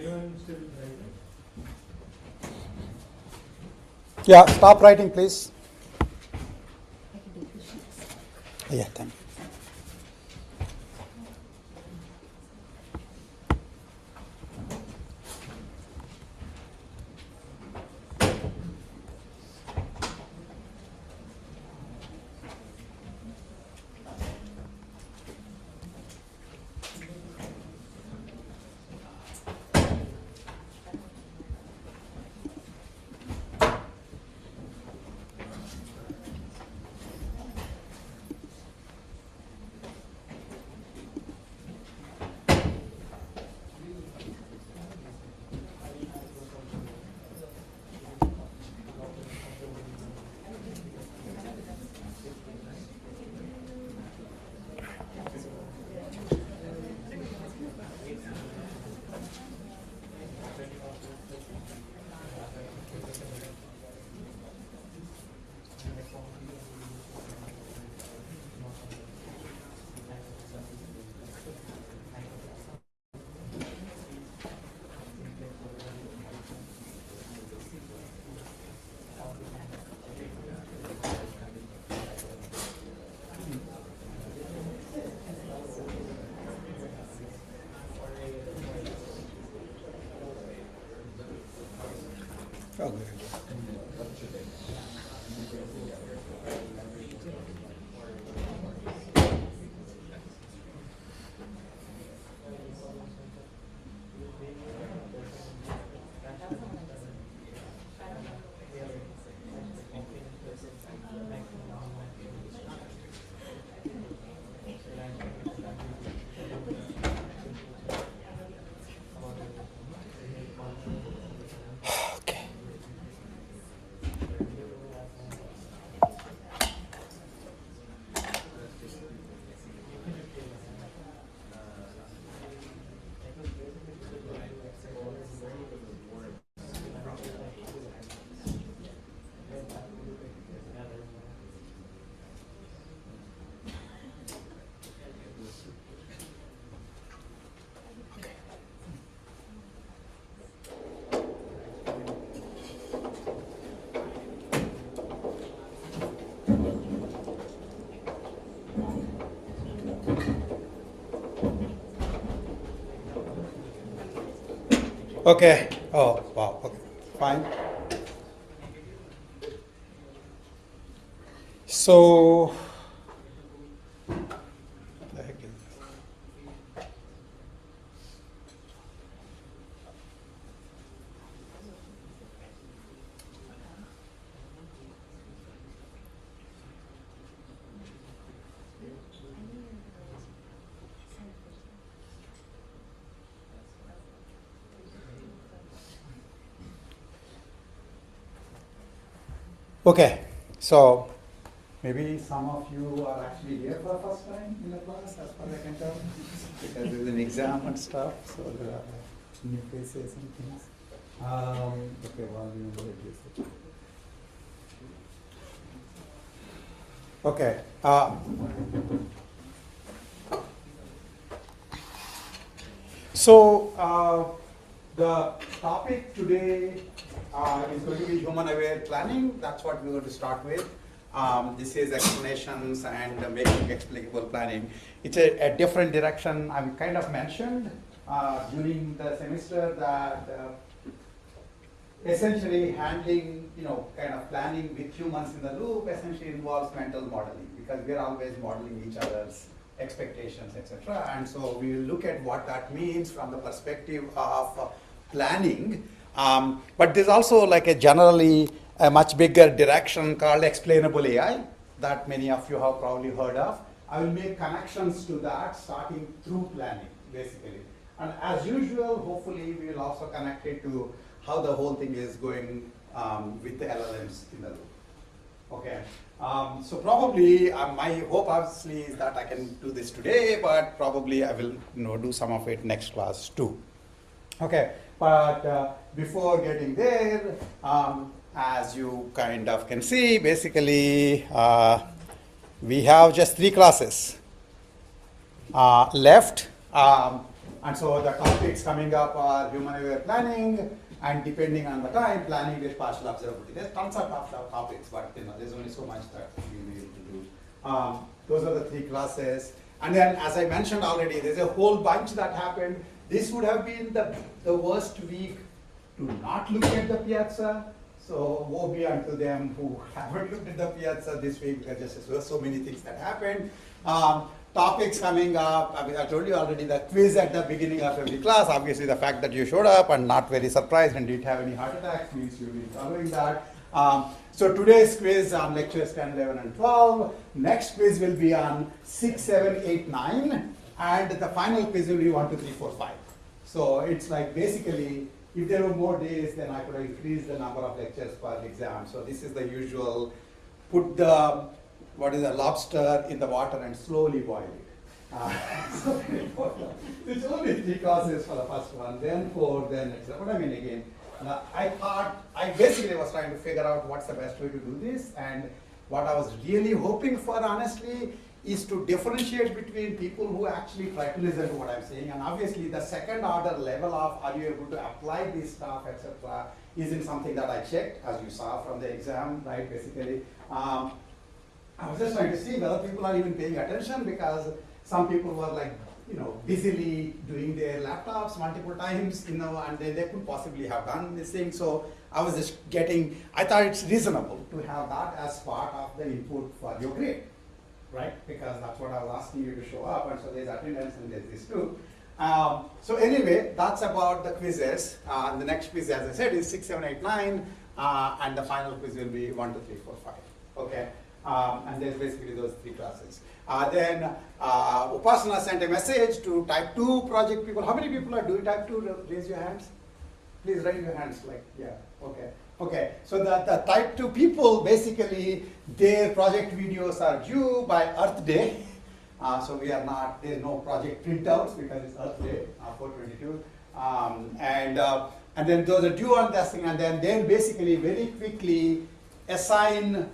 anyone still writing? Yeah, stop writing, please. Yeah, thank you. Oh, good. Okay. Okay. Oh, wow. Okay. Fine. So, the heck is this? Okay. So, maybe some of you are actually here for the first time in the class, as far as I can tell, because there's an exam and stuff, so there are new faces and things. Okay, well, we will reduce it. Okay. So, the topic today is going to be human-aware planning. That's what we're going to start with. This is explanations and making explainable planning. It's a different direction. I've kind of mentioned during the semester that essentially handling, kind of planning with humans in the loop essentially involves mental modeling, because we're always modeling each other's expectations, etc. And so we will look at what that means from the perspective of planning. But there's also like a much bigger direction called explainable AI that many of you have probably heard of. I will make connections to that starting through planning, basically. And as usual, hopefully we will also connect it to how the whole thing is going with the LLMs in the loop. Okay. So probably my hope obviously is that I can do this today, but probably I will do some of it next class too. Okay, but before getting there, as you kind of can see, basically we have just 3 classes left. And so the topics coming up are human-aware planning, and depending on the time, planning with partial observability. There's tons of topics, but there's only so much that we need to do. Those are the 3 classes. And then, as I mentioned already, there's a whole bunch that happened. This would have been the worst week to not look at the piazza. So woe be unto them who haven't looked at the piazza this week, because just so many things that happened. Topics coming up. I mean, I told you already the quiz at the beginning of every class. Obviously, the fact that you showed up and not very surprised and didn't have any heart attacks means you'll be following that. So today's quiz on lectures 10, 11, and 12. Next quiz will be on 6, 7, 8, 9. And the final quiz will be 1, 2, 3, 4, 5. So it's like basically, if there were more days, then I could have increased the number of lectures per exam. So this is the usual, put the lobster in the water and slowly boil it. So it's only 3 classes for the first one, then 4, then etc. But I mean, again, I basically was trying to figure out what's the best way to do this, and what I was really hoping for, honestly, is to differentiate between people who actually try to listen to what I'm saying, and obviously the second order level of are you able to apply this stuff, etc., isn't something that I checked, as you saw from the exam, right, basically. I was just trying to see whether people are even paying attention, because some people were like, busily doing their laptops multiple times, and they could possibly have done this thing. So I was just I thought it's reasonable to have that as part of the input for your grade, right? Because that's what I was asking you to show up, and so there's attendance and there's this too. So anyway, that's about the quizzes. The next quiz, as I said, is 6, 7, 8, 9, and the final quiz will be 1, 2, 3, 4, 5. Okay. And there's basically those 3 classes. Then Upasana sent a message to type 2 project people. How many people are doing type 2? Raise your hands. Please raise your hands. Okay. So the type 2 people, basically, their project videos are due by Earth Day. So there's no project printouts because it's Earth Day, 4/22. And then those are due on this thing, and then basically very quickly assign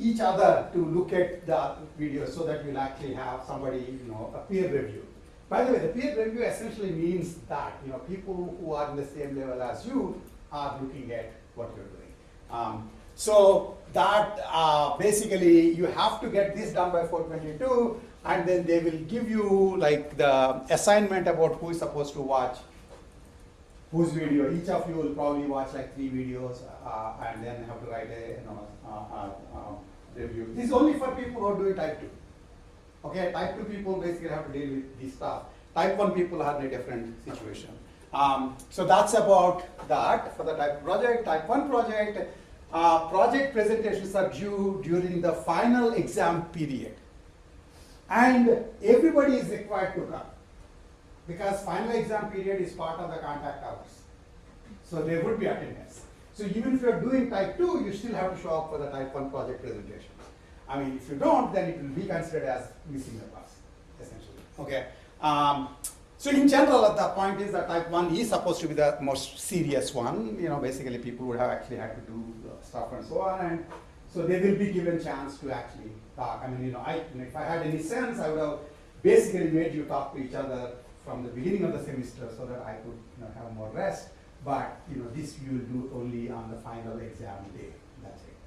each other to look at the video so that you'll actually have somebody, a peer review. By the way, the peer review essentially means that, people who are in the same level as you are looking at what you're doing. So that basically you have to get this done by 4/22, and then they will give you like the assignment about who is supposed to watch whose video. Each of you will probably watch like 3 videos and then have to write a review. This is only for people who are doing type 2. Okay, type 2 people basically have to deal with this stuff. Type 1 people are in a different situation. So that's about that for the type project. Type 1 project, project presentations are due during the final exam period. And everybody is required to come, because final exam period is part of the contact hours. So there would be attendance. So even if you're doing type 2, you still have to show up for the type 1 project presentation. I mean, if you don't, then it will be considered as missing the class, essentially. Okay. So in general, the point is that type 1 is supposed to be the most serious one. Basically people would have actually had to do stuff and so on. And so they will be given chance to actually talk. I mean, if I had any sense, I would have basically made you talk to each other from the beginning of the semester so that I could have more rest. But this you will do only on the final exam day. That's it.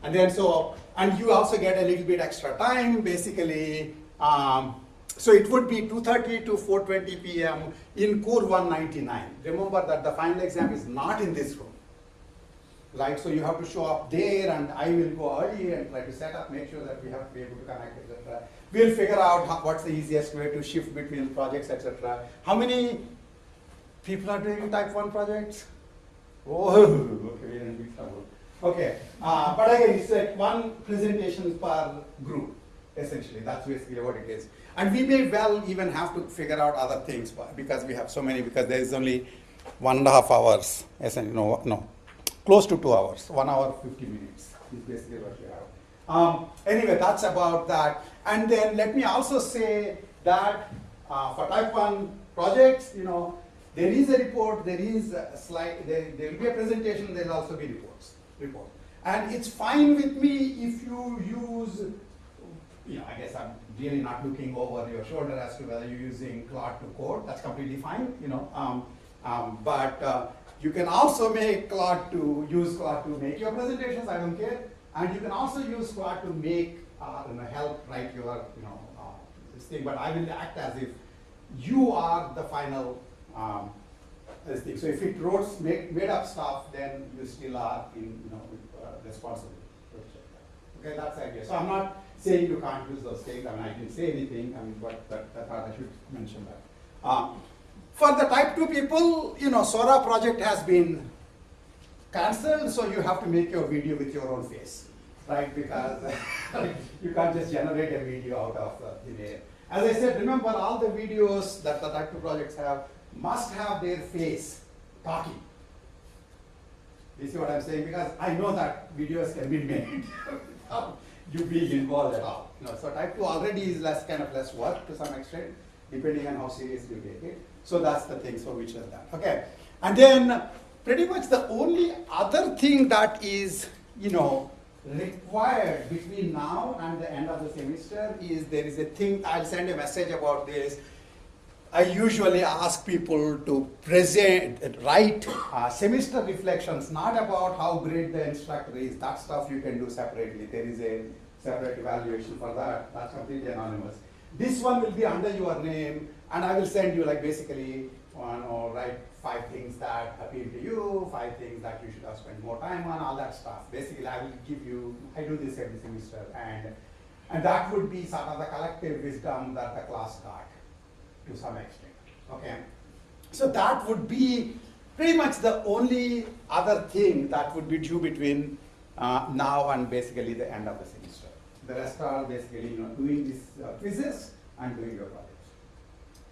And then and you also get a little bit extra time, basically. So it would be 2:30 to 4:20 p.m. in Core 199. Remember that the final exam is not in this room, right? So you have to show up there, and I will go early and try to set up, make sure that we have to be able to connect, etc. We'll figure out what's the easiest way to shift between projects, etc. How many people are doing type 1 projects? Oh, okay, we're in big trouble. Okay, but again, it's like 1 presentation per group, essentially. That's basically what it is. And we may well even have to figure out other things because we have so many, because there is only 1.5 hours, no, close to 2 hours, 1 hour, 50 minutes is basically what we have. Anyway, that's about that. And then let me also say that for type 1 projects, there is a report, there is a slide, there will be a presentation, there will also be report. And it's fine with me if you use, I guess I'm really not looking over your shoulder as to whether you're using Claude to code. That's completely fine, but you can also use Claude to make your presentations. I don't care, and you can also use Claude to make help write your this thing. But I will act as if you are the final this thing. So if it made up stuff, then you still are responsible. Okay, that's the idea. So I'm not saying you can't use those things. I mean, I didn't say anything. I mean, but I should mention that. For the type 2 people, Sora project has been cancelled, so you have to make your video with your own face, right? Because you can't just generate a video out of thin air. As I said, remember all the videos that the type 2 projects have must have their face talking. You see what I'm saying? Because I know that videos can be made without you being involved at all. So type 2 already is kind of less work to some extent, depending on how seriously you take it. So that's the thing for which is that. Okay. And then pretty much the only other thing that is, required between now and the end of the semester is there is a thing, I'll send a message about this. I usually ask people to write semester reflections, not about how great the instructor is. That stuff you can do separately. There is a separate evaluation for that. That's completely anonymous. This one will be under your name, and I will send you basically write 5 things that appeal to you, 5 things that you should have spent more time on, all that stuff. Basically, I will give you, I do this every semester, and that would be sort of the collective wisdom that the class got to some extent. Okay, so that would be pretty much the only other thing that would be due between now and basically the end of the semester. The rest are basically doing these quizzes and doing your projects.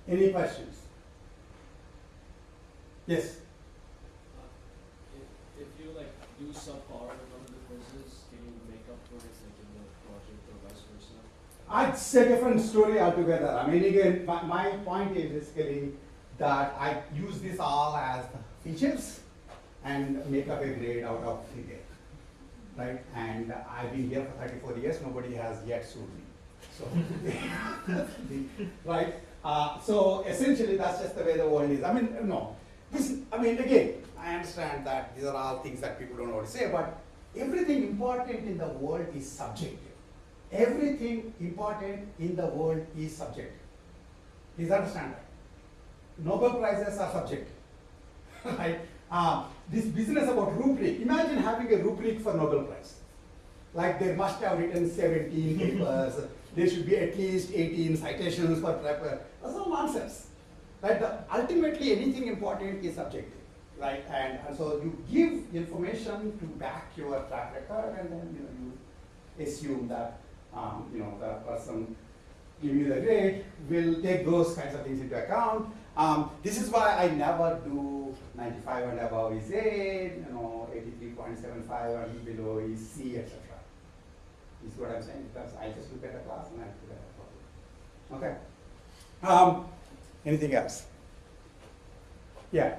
Any questions? Yes. If you do subpar in one of the quizzes, can you make up for it in the project or vice versa? It's a different story altogether. I mean, again, my point is basically that I use this all as features and make up a grade out of figure, right? And I've been here for 34 years. Nobody has yet sued me. So, right? So essentially, that's just the way the world is. I mean, no. Again, I understand that these are all things that people don't know what to say, but everything important in the world is subjective. Everything important in the world is subjective. Please understand that. Nobel Prizes are subjective. Right? This business about rubric, imagine having a rubric for Nobel Prize. Like they must have written 17 papers, there should be at least 18 citations per paper. That's all nonsense. Right? Ultimately, anything important is subjective, right? And so you give information to back your track record, and then you assume that the person giving you the grade will take those kinds of things into account. This is why I never do 95 and above is A, 83.75 and below is C, etc. You see what I'm saying? Because I just look at the class and I look at the problem. Okay. Anything else? Yeah.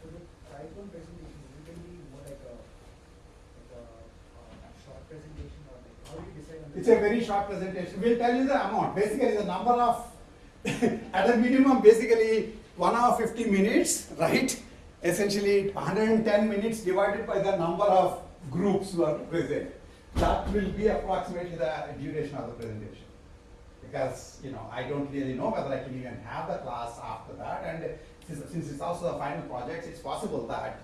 For the type 1 presentation, is it going to be more like a short presentation, or how do you decide on the? It's a very short presentation. We'll tell you the amount. Basically, the number of, at a minimum, basically 1 hour 50 minutes, right? Essentially 110 minutes divided by the number of groups who are present. That will be approximately the duration of the presentation. Because I don't really know whether I can even have the class after that, and since it's also the final project, it's possible that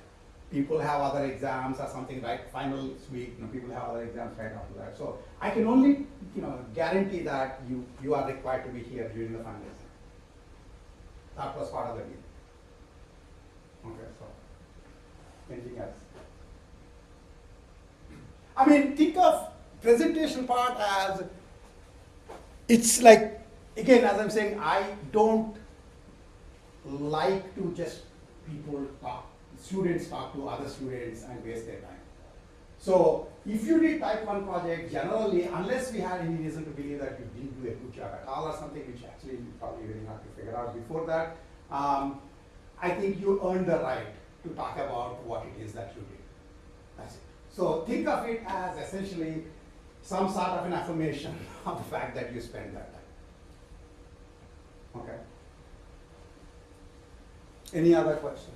people have other exams or something right final week. People have other exams right after that. So I can only guarantee that you are required to be here during the final exam. That was part of the deal. Okay, so anything else? I mean, think of presentation part as it's like, again, as I'm saying, I don't like to just students talk to other students and waste their time. So if you did type 1 project, generally, unless we had any reason to believe that you didn't do a good job at all or something, which actually you probably very hard to figure out before that, I think you earned the right to talk about what it is that you did. That's it. So think of it as essentially some sort of an affirmation of the fact that you spend that time. Okay. Any other questions?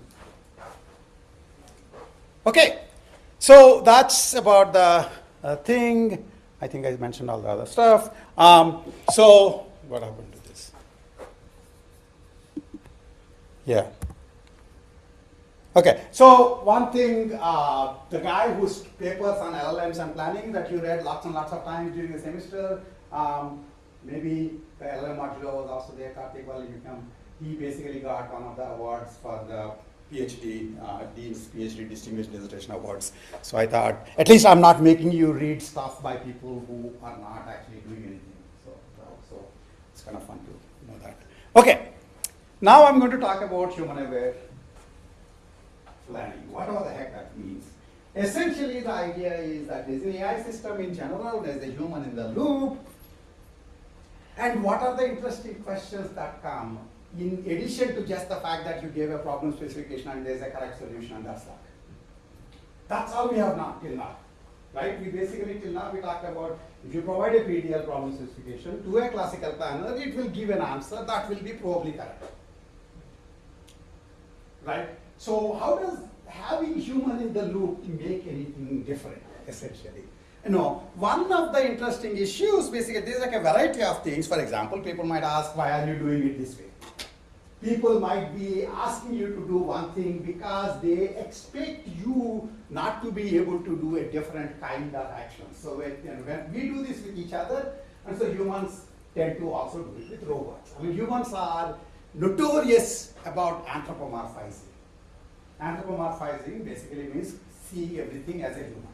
Okay, so that's about the thing. I think I mentioned all the other stuff. So what happened to this? Yeah. Okay, so one thing, the guy whose papers on LLMs and planning that you read lots and lots of times during the semester, maybe the LLM modulo was also there, Karthik Valimikam. He basically got one of the awards for the PhD, Dean's PhD Distinguished Dissertation Awards. So I thought, at least I'm not making you read stuff by people who are not actually doing anything. So it's kind of fun to know that. Okay, now I'm going to talk about human-aware planning. Whatever the heck that means. Essentially, the idea is that there's an AI system in general, there's a human in the loop, and what are the interesting questions that come in addition to just the fact that you gave a problem specification and there's a correct solution and that's that. That's all we have now, till now. Right? We basically, till now, we talked about if you provide a PDL problem specification to a classical planner, it will give an answer that will be probably correct. Right? So how does having human in the loop make anything different, essentially? You know, one of the interesting issues, basically, there's like a variety of things. For example, people might ask, why are you doing it this way? People might be asking you to do one thing because they expect you not to be able to do a different kind of action. So when we do this with each other, and so humans tend to also do it with robots. I mean, humans are notorious about anthropomorphizing. Anthropomorphizing basically means see everything as a human.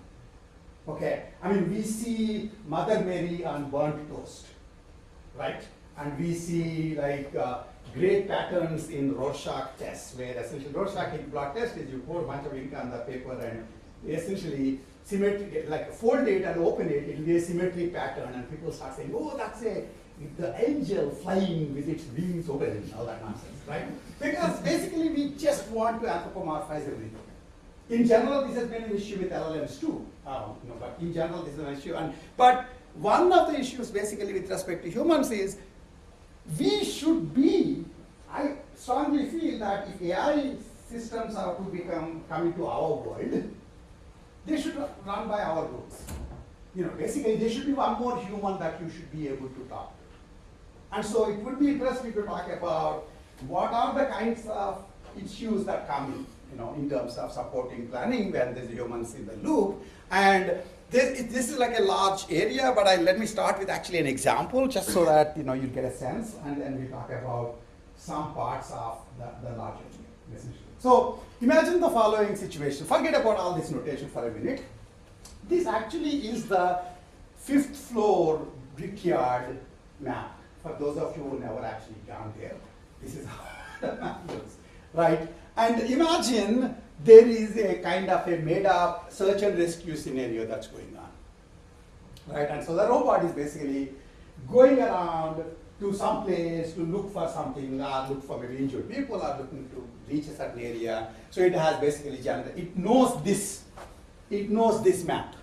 Okay, I mean, we see Mother Mary on burnt toast, right? And we see like great patterns in Rorschach tests, where essentially Rorschach ink blot test is you pour a bunch of ink on the paper and essentially symmetry, like fold it and open it, it will be a symmetry pattern, and people start saying, oh, that's the angel flying with its wings open, and all that nonsense, right? Because basically we just want to anthropomorphize everything. In general, this has been an issue with LLMs too, but in general, this is an issue. But one of the issues basically with respect to humans is we should be, I strongly feel that if AI systems are to come into our world, they should run by our rules. You know, basically there should be one more human that you should be able to talk to. And so it would be interesting to talk about what are the kinds of issues that come in, in terms of supporting planning when there's humans in the loop. And this is like a large area, but let me start with actually an example, just so that you get a sense, and then we talk about some parts of the larger area, essentially. So imagine the following situation. Forget about all this notation for a minute. This actually is the 5th floor brickyard map. For those of you who never actually gone there, this is how the map looks, right? And imagine there is a kind of a made-up search and rescue scenario that's going on, right? And so the robot is basically going around to some place to look for something, or look for maybe injured people, or looking to reach a certain area. So it has basically it knows this map.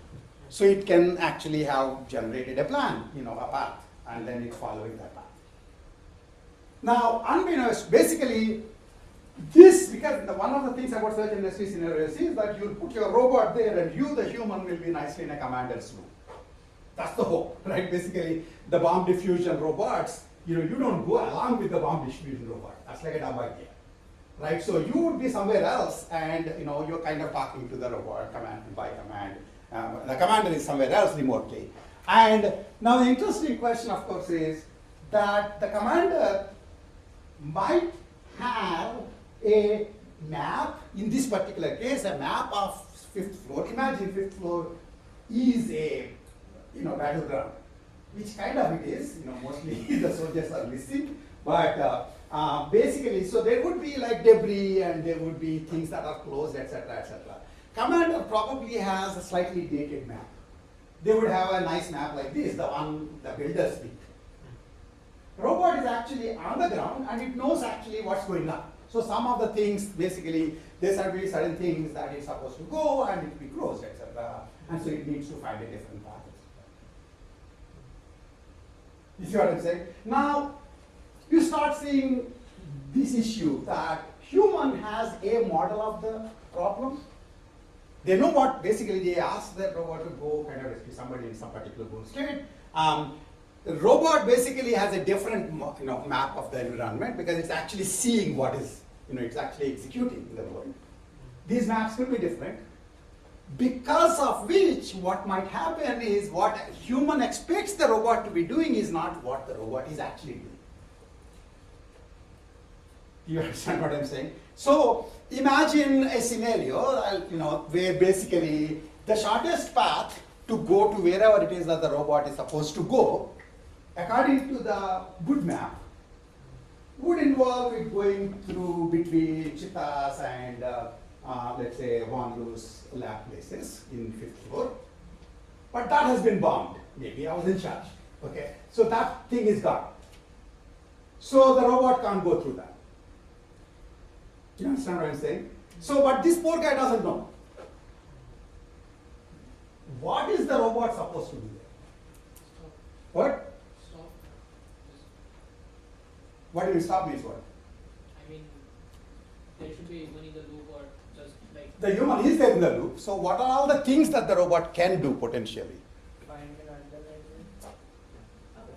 So it can actually have generated a plan, a path, and then it's following that path. Now, unbeknownst, basically, because one of the things about search and rescue scenarios is that you'll put your robot there and you, the human, will be nicely in a commander's room. That's the hope, right? Basically, the bomb diffusion robots, you don't go along with the bomb diffusion robot. That's like a dumb idea, right? So you would be somewhere else, and you're kind of talking to the robot command by command. The commander is somewhere else remotely. And now the interesting question, of course, is that the commander might have a map, in this particular case, a map of 5th floor. Imagine 5th floor is a battleground, which kind of it is. Mostly the soldiers are missing, but basically, so there would be like debris and there would be things that are closed, etc., etc. Commander probably has a slightly dated map. They would have a nice map like this, the one the builders did. Robot is actually on the ground and it knows actually what's going on. So some of the things, basically, there's going to be certain things that it's supposed to go and it will be closed, etc. And so it needs to find a different path. You see what I'm saying? Now, you start seeing this issue that human has a model of the problem. They know what, basically they ask the robot to go kind of rescue somebody in some particular goal state. The robot basically has a different map of the environment because it's actually seeing what is, it's actually executing in the world. These maps could be different. Because of which, what might happen is what a human expects the robot to be doing is not what the robot is actually doing. You understand what I'm saying? So imagine a scenario, where basically the shortest path to go to wherever it is that the robot is supposed to go, according to the good map, would involve it going through between Cheetahs and let's say Wanlu's lab places in 5th floor. But that has been bombed. Maybe I was in charge. Okay, so that thing is gone. So the robot can't go through that. You understand what I'm saying? So, but this poor guy doesn't know. What is the robot supposed to do there? Stop. What? Stop. What do you stop means what? I mean, there should be one in the loop or just like The human is there in the loop. So what are all the things that the robot can do potentially? find an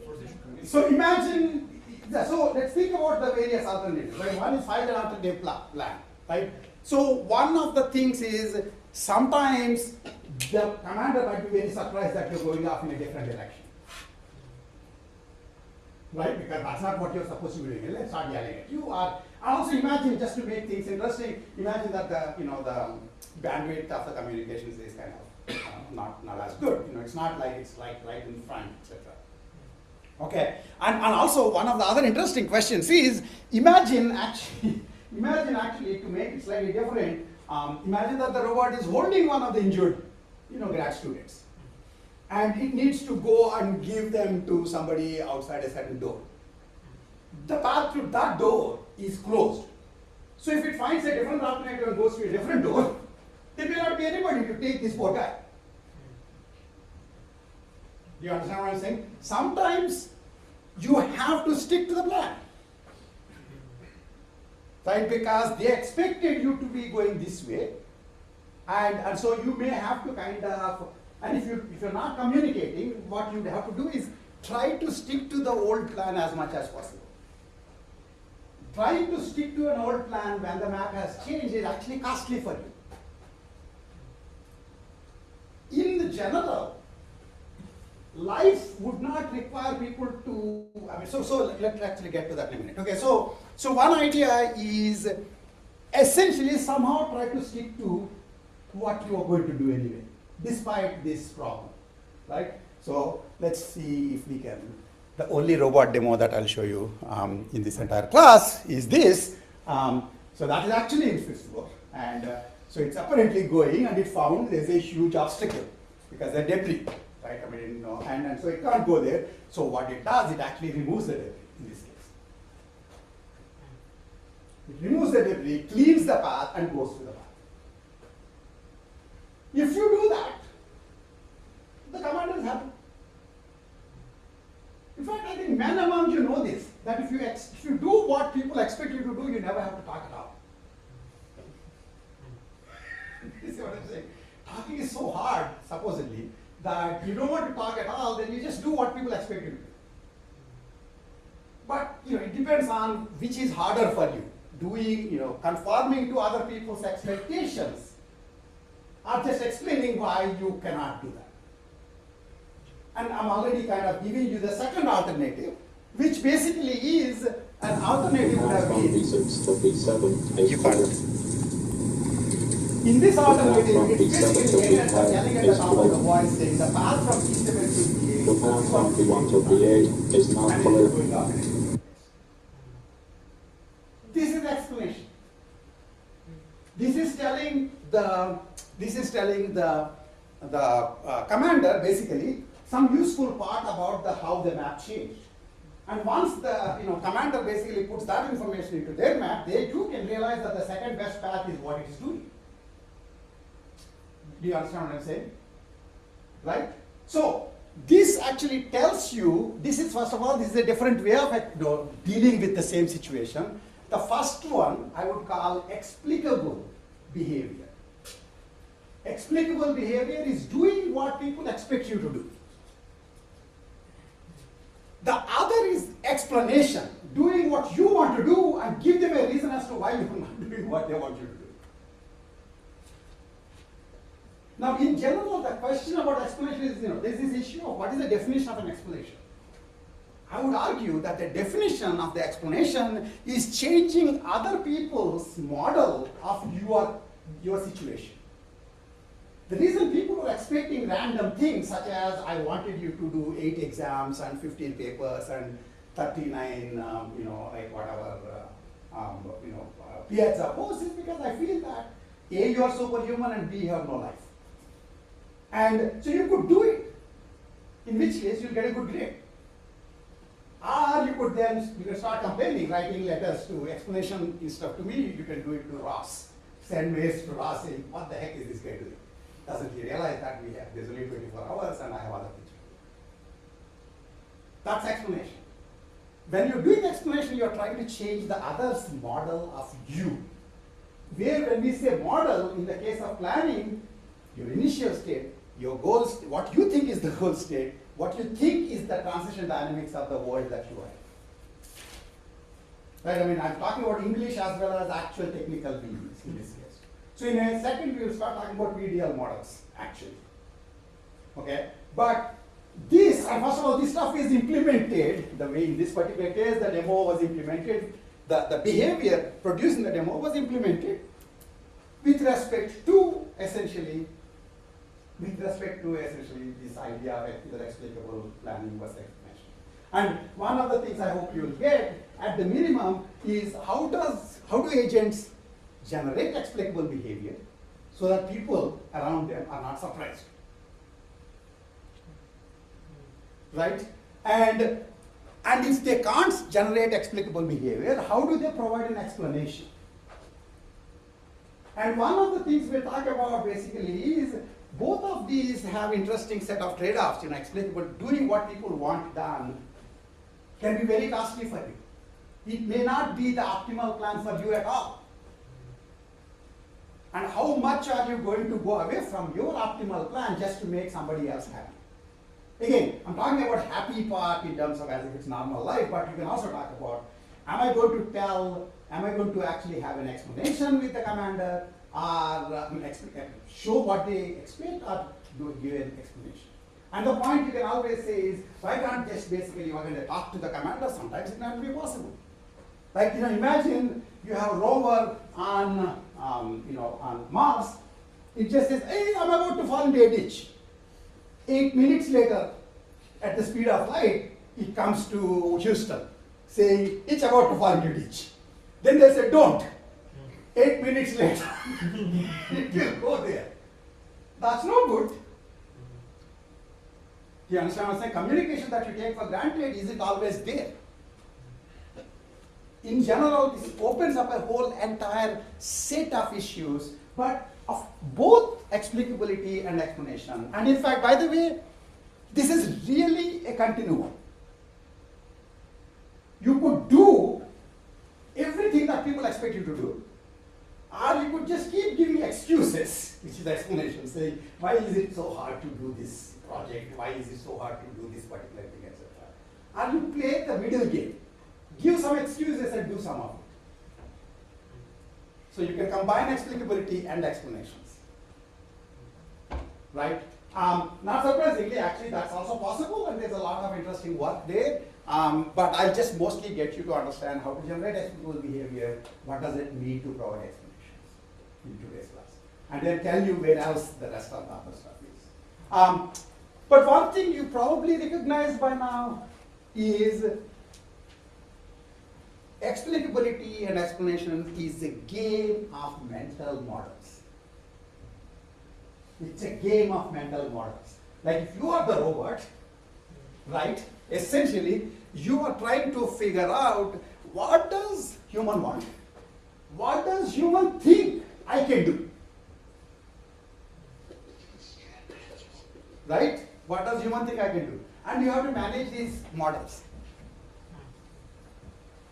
alternative. So imagine, so let's think about the various alternatives. Right? One is find an alternative plan. Right? So one of the things is sometimes the commander might be very surprised that you're going off in a different direction. Right? Because that's not what you're supposed to be doing. Let's start yelling at you. Or also imagine, just to make things interesting, imagine that the the bandwidth of the communications is kind of not as good. It's not like it's like right in front, etc. Okay, and also one of the other interesting questions is imagine actually to make it slightly different. Imagine that the robot is holding one of the injured, grad students, and it needs to go and give them to somebody outside a certain door. The path through that door is closed. So if it finds a different alternative and goes to a different door, there may not be anybody to take this poor guy. Do you understand what I'm saying? Sometimes you have to stick to the plan. Right? Because they expected you to be going this way. And so you may have to kind of, and if you're not communicating, what you have to do is try to stick to the old plan as much as possible. Trying to stick to an old plan when the map has changed is actually costly for you. In the general, life would not require people to, so let's actually get to that in a minute. Okay, so one idea is essentially somehow try to stick to what you are going to do anyway, despite this problem, right? So let's see if we can. The only robot demo that I'll show you in this entire class is this. So that is actually in 5th floor. And so it's apparently going, and it found there's a huge obstacle because there's debris, right? And so it can't go there. So what it does, it actually removes the debris in this case. It removes the debris, cleans the path, and goes to the path. If you do that, the commander is happy. In fact, I think men among you know this, that if you do what people expect you to do, you never have to talk at all. You see what I'm saying? Talking is so hard, supposedly, that you don't want to talk at all, then you just do what people expect you to do. But it depends on which is harder for you. Doing, conforming to other people's expectations, or just explaining why you cannot do that. And I'm already kind of giving you the second alternative, which basically is an alternative would have been you can't. In this alternative, it's basically yelling at the top of the voice saying the path from C7 to B8 The path from B1 to B8 is not and clear. it's going up and it's This is the explanation. This is telling the commander basically some useful part about how the map changed. And once the commander basically puts that information into their map, they too can realize that the second best path is what it is doing. Do you understand what I'm saying? Right? So this actually tells you, this is first of all, this is a different way of dealing with the same situation. The first one I would call explicable behavior. Explicable behavior is doing what people expect you to do. The other is explanation, doing what you want to do and give them a reason as to why you're not doing what they want you to do. Now, in general, the question about explanation is, there's this issue of what is the definition of an explanation. I would argue that the definition of the explanation is changing other people's model of your situation. The reason people are expecting random things, such as I wanted you to do 8 exams and 15 papers and 39, like whatever, piazza posts, is because I feel that A, you are superhuman, and B, you have no life. And so you could do it, in which case you'll get a good grade. Or you can start complaining, writing letters to explanation instead of to me, you can do it to Ross. Send mails to Ross saying, what the heck is this guy doing? Doesn't he realize that there's only 24 hours and I have other things to do? That's explanation. When you're doing explanation, you're trying to change the other's model of you. Where when we say model, in the case of planning, your initial state, your goals, what you think is the goal state, what you think is the transition dynamics of the world that you are in. Right? I mean, I'm talking about English as well as actual technical meanings in this case. So in a second, we will start talking about VDL models, actually. Okay? But this, and first of all, this stuff is implemented, the way in this particular case, the demo was implemented, the behavior produced in the demo was implemented with respect to essentially this idea of either explicable planning versus explanation. And one of the things I hope you will get at the minimum is how do agents generate explicable behavior so that people around them are not surprised. Right? And if they can't generate explicable behavior, how do they provide an explanation? And one of the things we'll talk about basically is both of these have interesting set of trade-offs. Explicable, doing what people want done can be very costly for you. It may not be the optimal plan for you at all. And how much are you going to go away from your optimal plan just to make somebody else happy? Again, I'm talking about happy part in terms of as if it's normal life, but you can also talk about, am I going to actually have an explanation with the commander, or show what they expect, or give an explanation? And the point you can always say is, why can't just basically when they talk to the commander? Sometimes it might be possible. Like, imagine you have a rover on Mars. It just says, hey, I'm about to fall into a ditch. 8 minutes later, at the speed of light, it comes to Houston, saying, it's about to fall into a ditch. Then they say, don't. 8 minutes later, it will go there. That's no good. You understand what I'm saying? Communication that you take for granted isn't always there. In general, this opens up a whole entire set of issues, but of both explicability and explanation. And in fact, by the way, this is really a continuum. You could do everything that people expect you to do, or you could just keep giving excuses, which is the explanation, saying, why is it so hard to do this project? Why is it so hard to do this particular thing, etc. Or you play the middle game. Give some excuses and do some of it. So you can combine explicability and explanations. Right? Not surprisingly, actually, that's also possible, and there's a lot of interesting work there. But I'll just mostly get you to understand how to generate explicable behavior, what does it mean to provide explanations in today's class, and then tell you where else the rest of the other stuff is. But one thing you probably recognize by now is explicability and explanation is a game of mental models. It's a game of mental models. Like if you are the robot, right, essentially you are trying to figure out what does human want? What does human think I can do? Right? What does human think I can do? And you have to manage these models.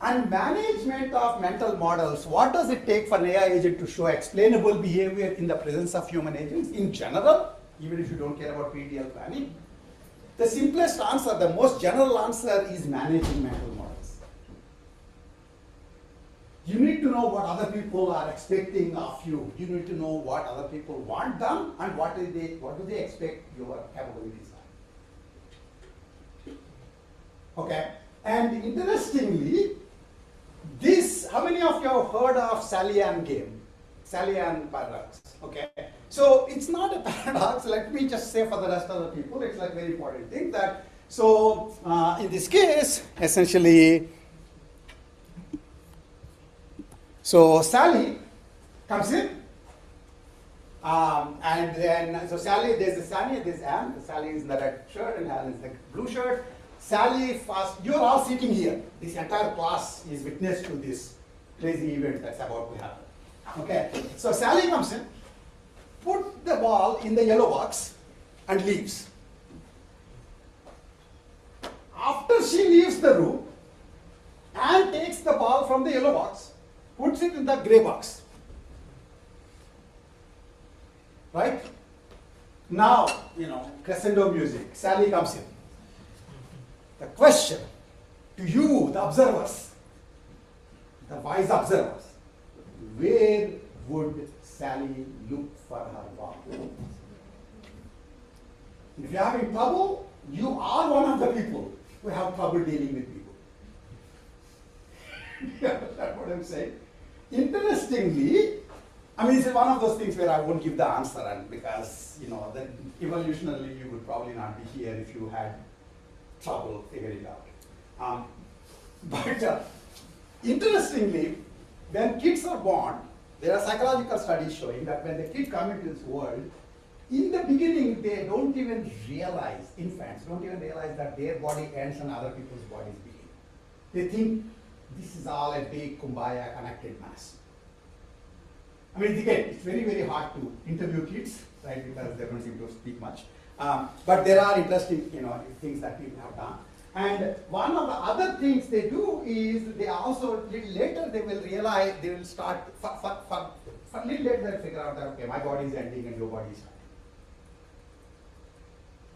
And management of mental models, what does it take for an AI agent to show explainable behavior in the presence of human agents in general, even if you don't care about PDL planning? The simplest answer, the most general answer is managing mental models. You need to know what other people are expecting of you. You need to know what other people want done and what do they expect your capabilities are. Okay? And interestingly, how many of you have heard of Salian game? Salian paradox, okay? So it's not a paradox, let me just say for the rest of the people, it's like very important thing that, so in this case, essentially, so Sally comes in, and then, so Sally, there's Anne, Sally is in the red shirt and Anne is the blue shirt. Sally first, you're all sitting here. This entire class is witness to this crazy event that's about to happen. Okay, so Sally comes in, put the ball in the yellow box and leaves. After she leaves the room, Anne takes the ball from the yellow box, puts it in the gray box. Right? Now, crescendo music, Sally comes in. The question to you, the observers, the wise observers, where would Sally look for her ball? If you're having trouble, you are one of the people who have trouble dealing with people. You understand what I'm saying? Interestingly, it's one of those things where I won't give the answer, and because that evolutionarily you would probably not be here if you had trouble figuring it out. But interestingly, when kids are born, there are psychological studies showing that when the kids come into this world, in the beginning they don't even realize, infants don't even realize that their body ends and other people's bodies begin. They think this is all a big kumbaya connected mass. Again, it's very, very hard to interview kids, right, because they don't seem to speak much. But there are interesting, things that people have done. And one of the other things they do is they also, little later, they will realize, they will start, little later they'll figure out that, okay, my body is ending and your body is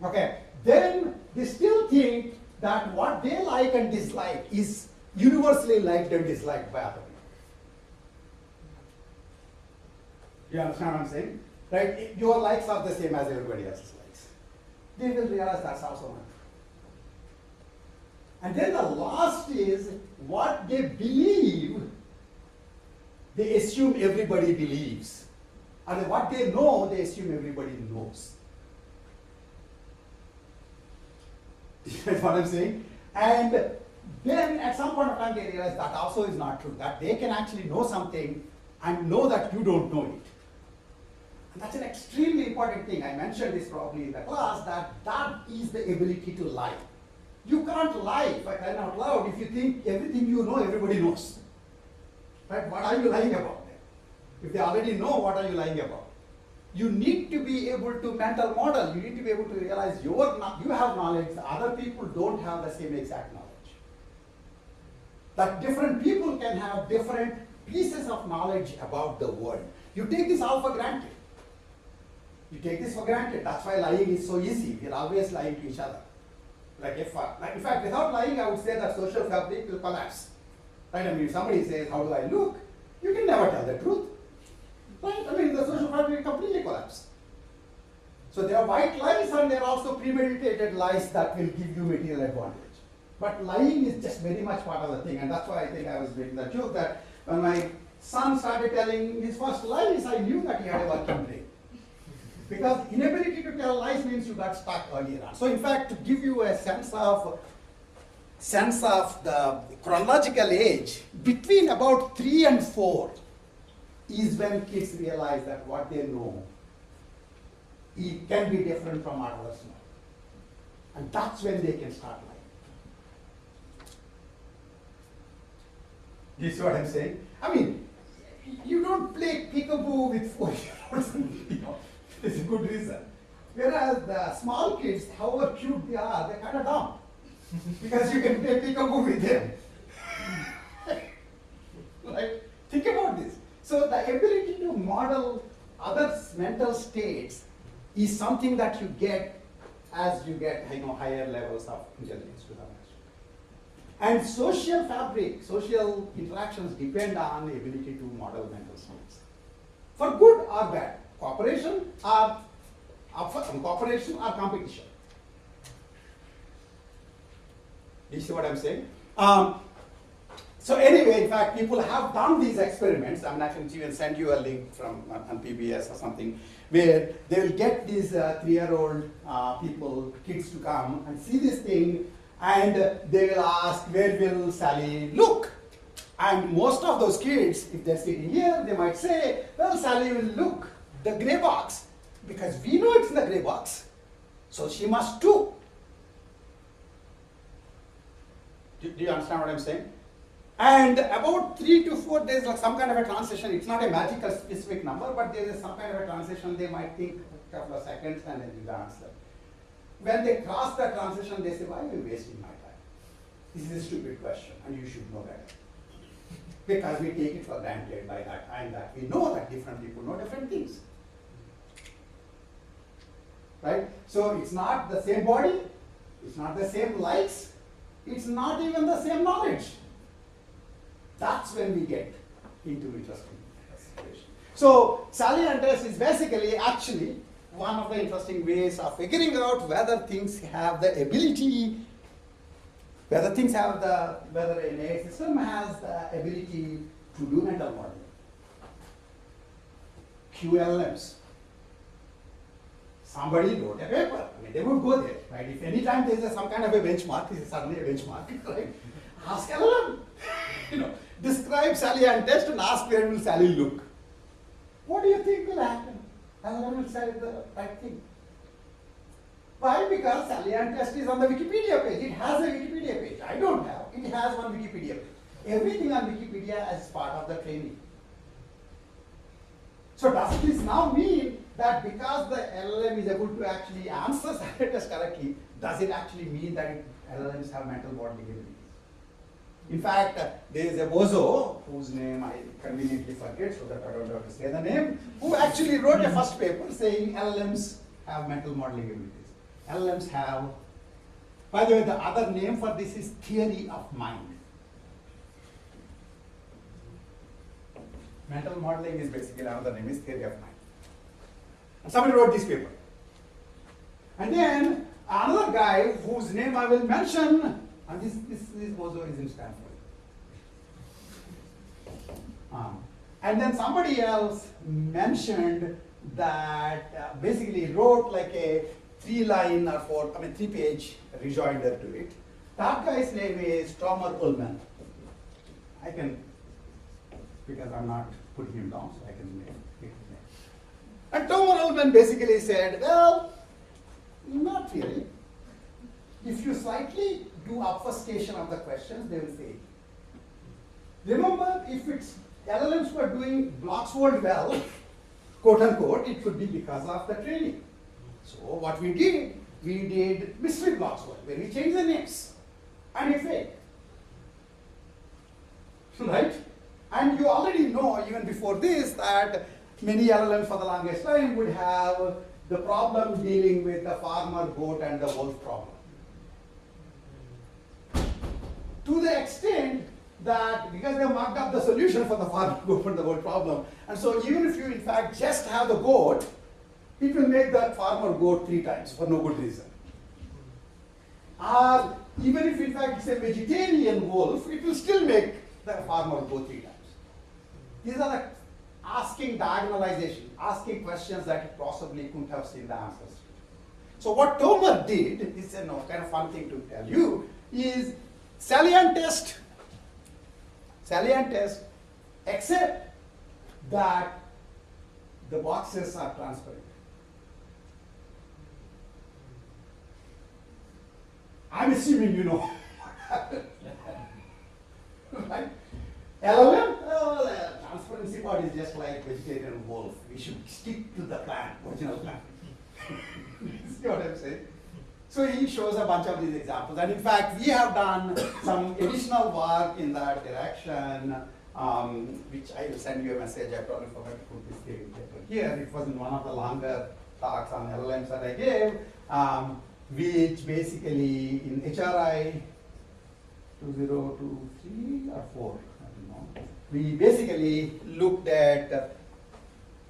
starting. Okay, then they still think that what they like and dislike is universally liked and disliked by other people. You understand what I'm saying? Right? Your likes are the same as everybody else's likes. They will realize that's also not true. And then the last is what they believe, they assume everybody believes. And what they know, they assume everybody knows. You know what I'm saying? And then at some point of time they realize that also is not true, that they can actually know something and know that you don't know it. And that's an extremely important thing. I mentioned this probably in the class, that is the ability to lie. You can't lie, if I cry out loud, if you think everything you know, everybody knows. Right? What are you lying about then? If they already know, what are you lying about? You need to be able to mental model. You need to be able to realize you have knowledge, other people don't have the same exact knowledge. That different people can have different pieces of knowledge about the world. You take this all for granted. You take this for granted. That's why lying is so easy. We're always lying to each other. In fact, without lying, I would say that social fabric will collapse. Right? If somebody says, how do I look? You can never tell the truth. Right? The social fabric will completely collapse. So there are white lies and there are also premeditated lies that will give you material advantage. But lying is just very much part of the thing, and that's why I think I was making the joke that when my son started telling his first lies, I knew that he had a working brain. Because inability to tell lies means you got stuck earlier on. So in fact, to give you a sense of the chronological age, between about 3 and 4 is when kids realize that what they know it can be different from what others know. And that's when they can start lying. You see what I'm saying? You don't play peekaboo with 4-year-olds. There's a good reason. Whereas the small kids, however cute they are, they're kind of dumb. Because you can play peekaboo with them. Right? Think about this. So the ability to model other mental states is something that you get as you get higher levels of intelligence to the master. And social fabric, social interactions depend on the ability to model mental states. For good or bad, cooperation or competition. Do you see what I'm saying? So anyway, in fact, people have done these experiments. I'm not going to even send you a link from on PBS or something, where they will get these 3-year-old kids to come and see this thing, and they will ask, where will Sally look? And most of those kids, if they're sitting here, they might say, well, Sally will look the gray box, because we know it's in the gray box, so she must too. Do you understand what I'm saying? And about 3 to 4 days, like some kind of a transition. It's not a magical specific number, but there is some kind of a transition. They might think a couple of seconds and then give the answer. When they cross that transition, they say, why are you wasting my time? This is a stupid question, and you should know better. Because we take it for granted by that time that we know that different people know different things. Right? So it's not the same body, it's not the same likes, it's not even the same knowledge. That's when we get into interesting situation. So salient test is basically actually one of the interesting ways of figuring out whether things have the ability, whether an AI system has the ability to do mental modeling. QLMs. Somebody wrote a paper. I mean, they would go there, right? If any time there is some kind of a benchmark, this is suddenly a benchmark, right? Ask LLM. Describe Sally and test and ask where will Sally look. What do you think will happen? LLM will say the right thing. Why? Because Sally and test is on the Wikipedia page. It has a Wikipedia page. I don't have. It has one Wikipedia page. Everything on Wikipedia is part of the training. So does this now mean that because the LLM is able to actually answer Sally test correctly, does it actually mean that LLMs have mental modeling abilities? In fact, there is a bozo, whose name I conveniently forget so that I don't have to say the name, who actually wrote a first paper saying LLMs have mental modeling abilities. LLMs have, by the way, the other name for this is theory of mind. Mental modeling is basically another name is theory of mind. And somebody wrote this paper. And then another guy whose name I will mention, and this bozo is in Stanford. And then somebody else mentioned that basically wrote like a 3-page rejoinder to it. That guy's name is Tomer Ullman. I can, because I'm not putting him down, so I can make his name. And Tomer Ullman basically said, well, not really. If you slightly do obfuscation of the questions, they will fail. Remember, if it's LLMs were doing blocks word well, quote unquote, it could be because of the training. So what we did mystery blocks word, where we changed the names, and it failed. Right? And you already know, even before this, that many LLMs for the longest time would have the problem dealing with the farmer, goat, and the wolf problem. To the extent that because they marked up the solution for the farmer, goat, and the wolf problem, and so even if you in fact just have the goat, it will make the farmer goat 3 times for no good reason. Or even if in fact it's a vegetarian wolf, it will still make the farmer go 3 times. These are the asking diagonalization, asking questions that it possibly couldn't have seen the answers to. So what Tomer did, this is a kind of fun thing to tell you, is salient test, except that the boxes are transparent. I'm assuming you know what happened. Right? LLM, transparency part is just like vegetarian wolf. We should stick to the plant, original plant. See what I'm saying? So he shows a bunch of these examples, and in fact, we have done some additional work in that direction, which I will send you a message. I probably forgot to put this here. It was in one of the longer talks on LLMs that I gave, which basically in HRI 2023 or 4, I don't know. We basically looked at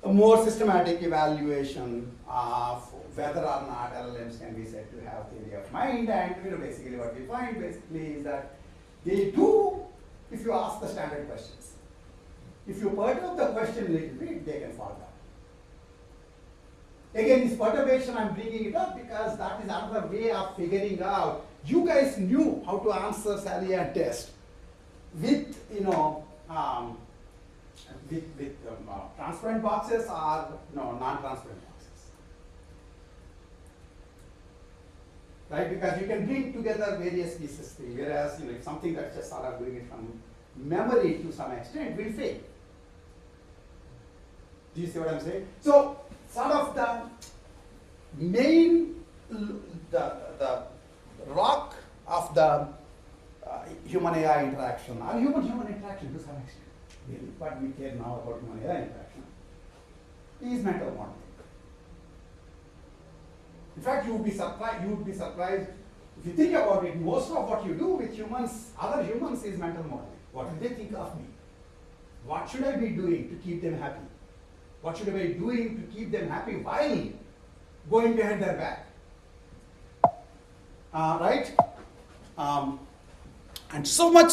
a more systematic evaluation of whether or not LLMs can be said to have theory of mind, and basically what we find basically is that they do if you ask the standard questions. If you perturb the question a little bit, they can fall down. Again, this perturbation, I'm bringing it up because that is another way of figuring out. You guys knew how to answer salient test with, transparent boxes or non-transparent boxes, right? Because you can bring together various pieces, whereas if something that's just sort of doing it from memory to some extent will fail. Do you see what I'm saying? So, sort of the main, the rock of the human AI interaction, or human interaction to some extent, really, what we care now about human AI interaction, is mental modeling. In fact, you would be surprised if you think about it. Most of what you do with humans, other humans, is mental modeling. What do they think of me? What should I be doing to keep them happy? What should I be doing to keep them happy while going behind their back? Right? And so much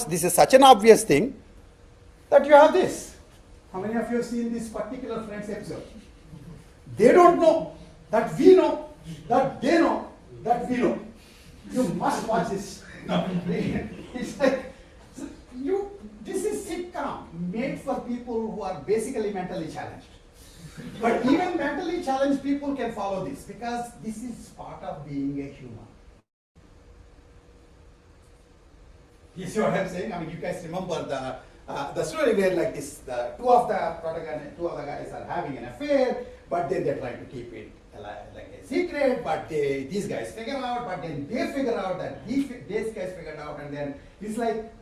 this is such an obvious thing that you have this. How many of you have seen this particular Friends episode? They don't know that we know, that they know, that we know. You must watch this. It's like, this is sitcom made for people who are basically mentally challenged. But even mentally challenged people can follow this because this is part of being a human. You see what I'm saying? I mean, you guys remember the story where like this, two of the guys are having an affair, but then they're trying to keep it like a secret, but these guys figure out, but then they figure out that these guys figured out, and then it's like,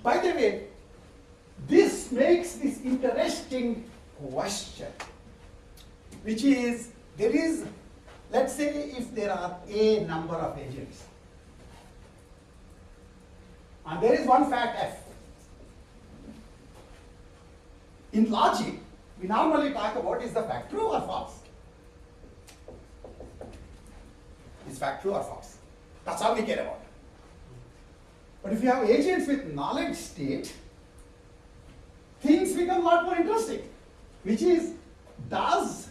by the way, this makes this interesting question, which is, let's say if there are a number of agents, and there is one fact F. In logic, we normally talk about, is the fact true or false? Is fact true or false? That's all we care about. But if you have agents with knowledge state, things become a lot more interesting, which is, does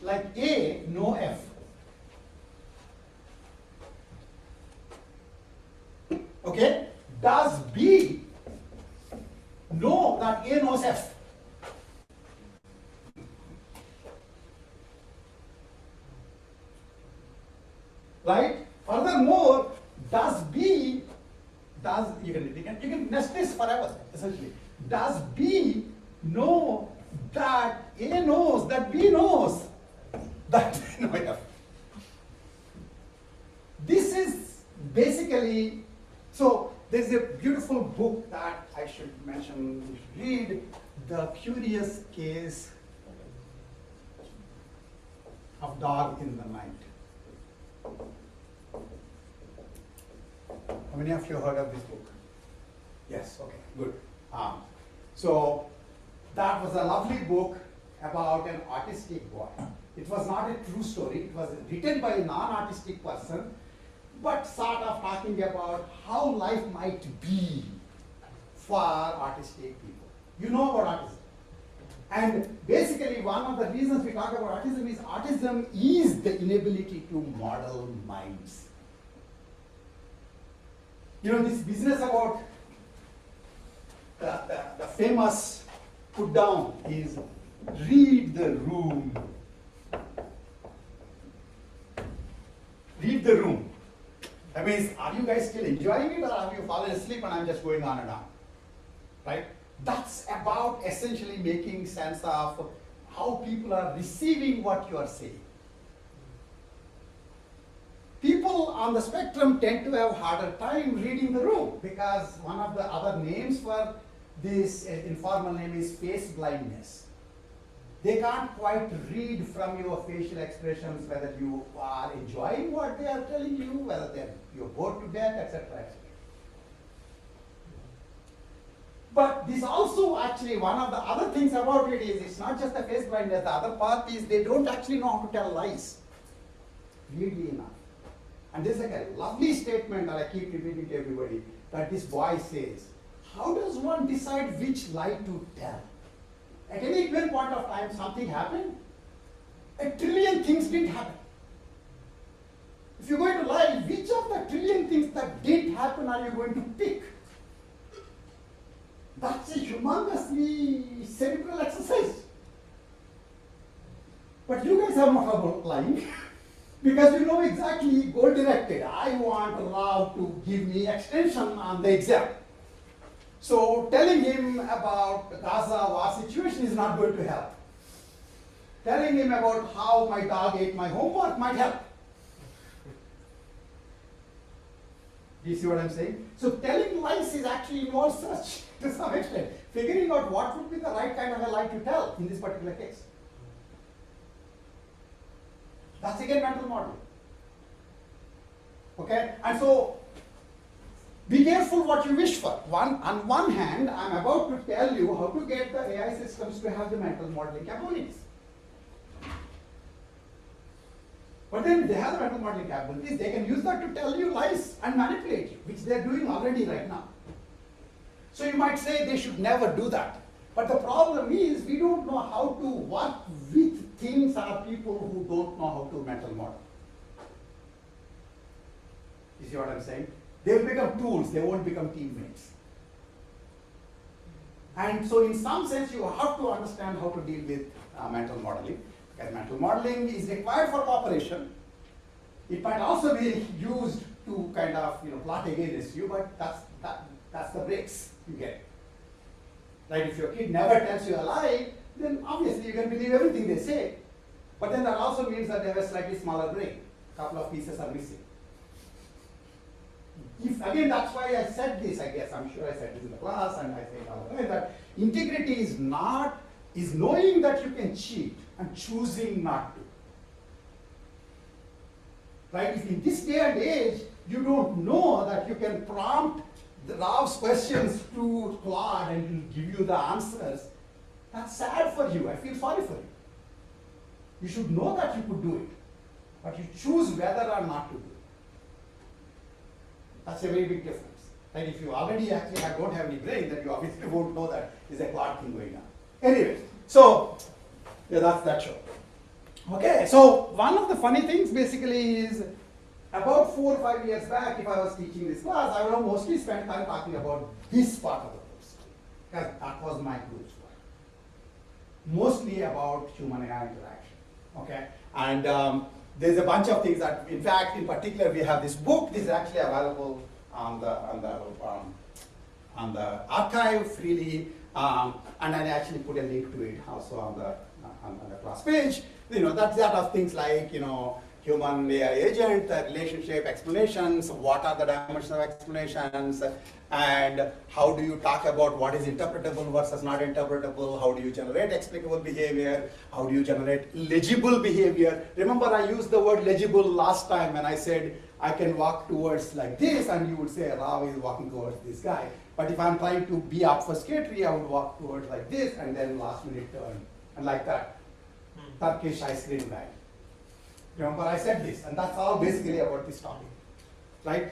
like A know F? Okay? Does B know that A knows F? Right? Furthermore, you can nest this forever, essentially. Does B know that A knows that B knows that no, F? This is basically, so there's a beautiful book that I should mention, you should read, The Curious Case of Dog in the Night. How many of you heard of this book? Yes, okay, good. So that was a lovely book about an autistic boy. It was not a true story. It was written by a non-autistic person, but sort of talking about how life might be for autistic people. You know about autism. And basically one of the reasons we talk about autism is the inability to model minds. This business about the famous put down is read the room. Read the room. That means, are you guys still enjoying it, or have you fallen asleep and I'm just going on and on? Right? That's about essentially making sense of how people are receiving what you are saying. People on the spectrum tend to have harder time reading the room because one of the other names for this informal name is face blindness. They can't quite read from your facial expressions whether you are enjoying what they are telling you, whether you're bored to death, etc., etc. But this also actually, one of the other things about it is, it's not just the face blindness, the other part is they don't actually know how to tell lies, weirdly enough. And this is like a lovely statement that I keep repeating to everybody, that this boy says, how does one decide which lie to tell? At any given point of time, something happened, 1 trillion things didn't happen. If you're going to lie, which of the 1 trillion things that did happen are you going to pick? That's a humongously cerebral exercise. But you guys have no trouble lying because you know exactly goal directed. I want Rao to give me extension on the exam. So telling him about the Gaza war situation is not going to help. Telling him about how my dog ate my homework might help. Do you see what I'm saying? So telling lies is actually involves such to some extent. Figuring out what would be the right kind of a lie to tell in this particular case. That's again mental modeling. Okay? And so be careful what you wish for. On one hand, I'm about to tell you how to get the AI systems to have the mental modeling capabilities. But then if they have the mental modeling capabilities, they can use that to tell you lies and manipulate you, which they're doing already right now. So you might say they should never do that. But the problem is we don't know how to work with things or people who don't know how to mental model. You see what I'm saying? They'll become tools, they won't become teammates. And so in some sense you have to understand how to deal with mental modeling. Because mental modeling is required for cooperation. It might also be used to kind of plot against you, but that's the breaks you get. Right? If your kid never tells you a lie, then obviously you can believe everything they say. But then that also means that they have a slightly smaller brain. A couple of pieces are missing. Again, that's why I said this, I guess. I'm sure I said this in the class, and I say it all the time, that integrity is knowing that you can cheat and choosing not to. Right? If in this day and age, you don't know that you can prompt the Rav's questions to Claude and he'll give you the answers, that's sad for you. I feel sorry for you. You should know that you could do it, but you choose whether or not to do it. That's a very big difference. And if you already actually don't have any brain, then you obviously won't know that there's a Claude thing going on. Anyway, so yeah, that's that show. Okay, so one of the funny things basically is about 4 or 5 years back, if I was teaching this class, I would have mostly spent time talking about this part of the course, because that was my group's work. Mostly about human-AI interaction. Okay, and there's a bunch of things that, in fact, in particular, we have this book. This is actually available on the archive freely, and I actually put a link to it also on the class page. That's that of things like human AI agent, the relationship explanations, what are the dimensions of explanations, and how do you talk about what is interpretable versus not interpretable, how do you generate explicable behavior, how do you generate legible behavior. Remember I used the word legible last time when I said I can walk towards like this, and you would say Rao is walking towards this guy. But if I'm trying to be obfuscatory, I would walk towards like this, and then last minute turn, and like that. Turkish ice cream guy. Remember I said this, and that's all basically about this topic, right?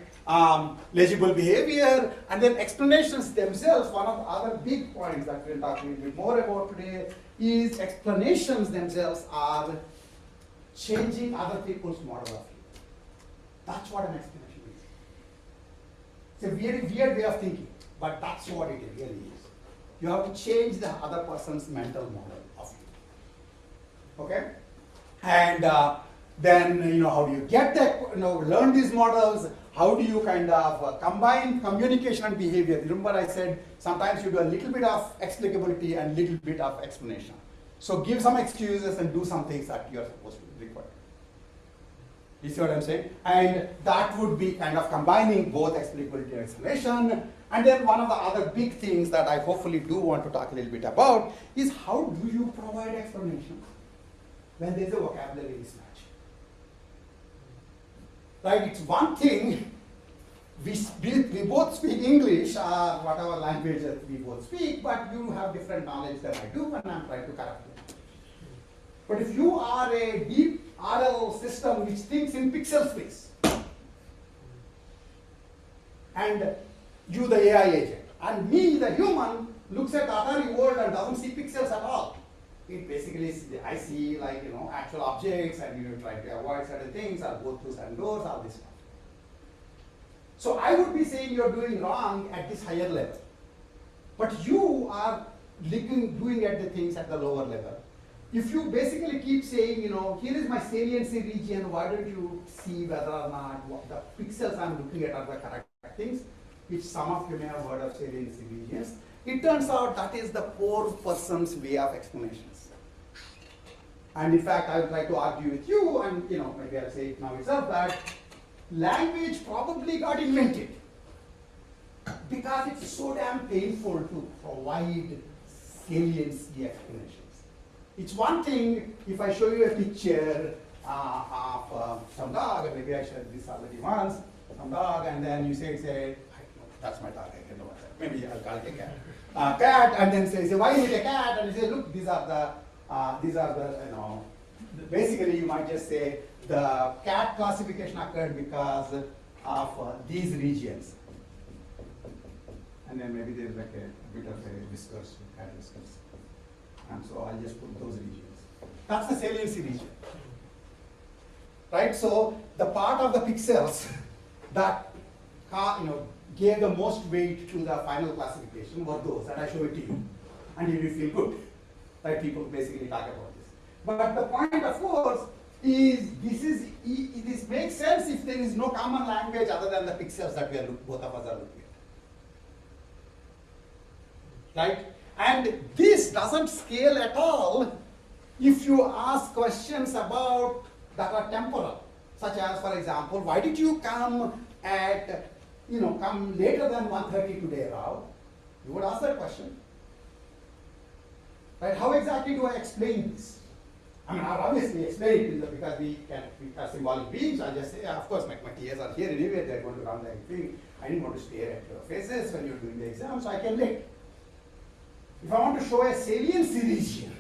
Legible behavior, and then explanations themselves. One of the other big points that we'll talk a little bit more about today is explanations themselves are changing other people's model of you. That's what an explanation is. It's a very weird way of thinking, but that's what it really is. You have to change the other person's mental model of you. Okay? And then how do you get that, learn these models? How do you kind of combine communication and behavior? Remember I said sometimes you do a little bit of explicability and little bit of explanation. So give some excuses and do some things that you are supposed to require. You see what I'm saying? And that would be kind of combining both explainability and explanation. And then one of the other big things that I hopefully do want to talk a little bit about is how do you provide explanations when there's a vocabulary mismatch? Right? It's one thing, we both speak English or whatever language that we both speak, but you have different knowledge than I do, and I'm trying to correct it. But if you are a deep RL system which thinks in pixel space, and you the AI agent, and me the human looks at the Atari world and doesn't see pixels at all. It basically is, I see like actual objects, and you try to avoid certain things or go through certain doors, all this stuff. So I would be saying you're doing wrong at this higher level, but you are doing at the things at the lower level. If you basically keep saying, here is my saliency region, why don't you see whether or not what the pixels I'm looking at are the correct things, which some of you may have heard of saliency regions. It turns out that is the poor person's way of explanations. And in fact, I would like to argue with you, and maybe I'll say it now itself, that language probably got invented because it's so damn painful to provide saliency explanations. It's one thing if I show you a picture of some dog, and maybe I showed this already once, some dog, and then you say, that's my dog, I can know what that. Maybe I'll call it a cat. Cat, and then say, why is it a cat? And you say, look, these are the, basically you might just say, the cat classification occurred because of these regions. And then maybe there's like a bit of a whiskers, cat whiskers. And so I'll just put those regions. That's the saliency region. Right? So the part of the pixels that gave the most weight to the final classification were those, and I show it to you. And you will feel good. Right? People basically talk about this. But the point, of course, is this makes sense if there is no common language other than the pixels that both of us are looking at. Right? And this doesn't scale at all if you ask questions about that are temporal, such as, for example, why did you come at, come later than 1:30 today, Rao? You would ask that question. Right? How exactly do I explain this? I mean, I'll obviously explain it because we are symbolic beings. I'll just say, of course, my TAs are here anyway, they're going to run the thing. I didn't want to stare at your faces when you're doing the exam, so I can wait. If I want to show a saliency region,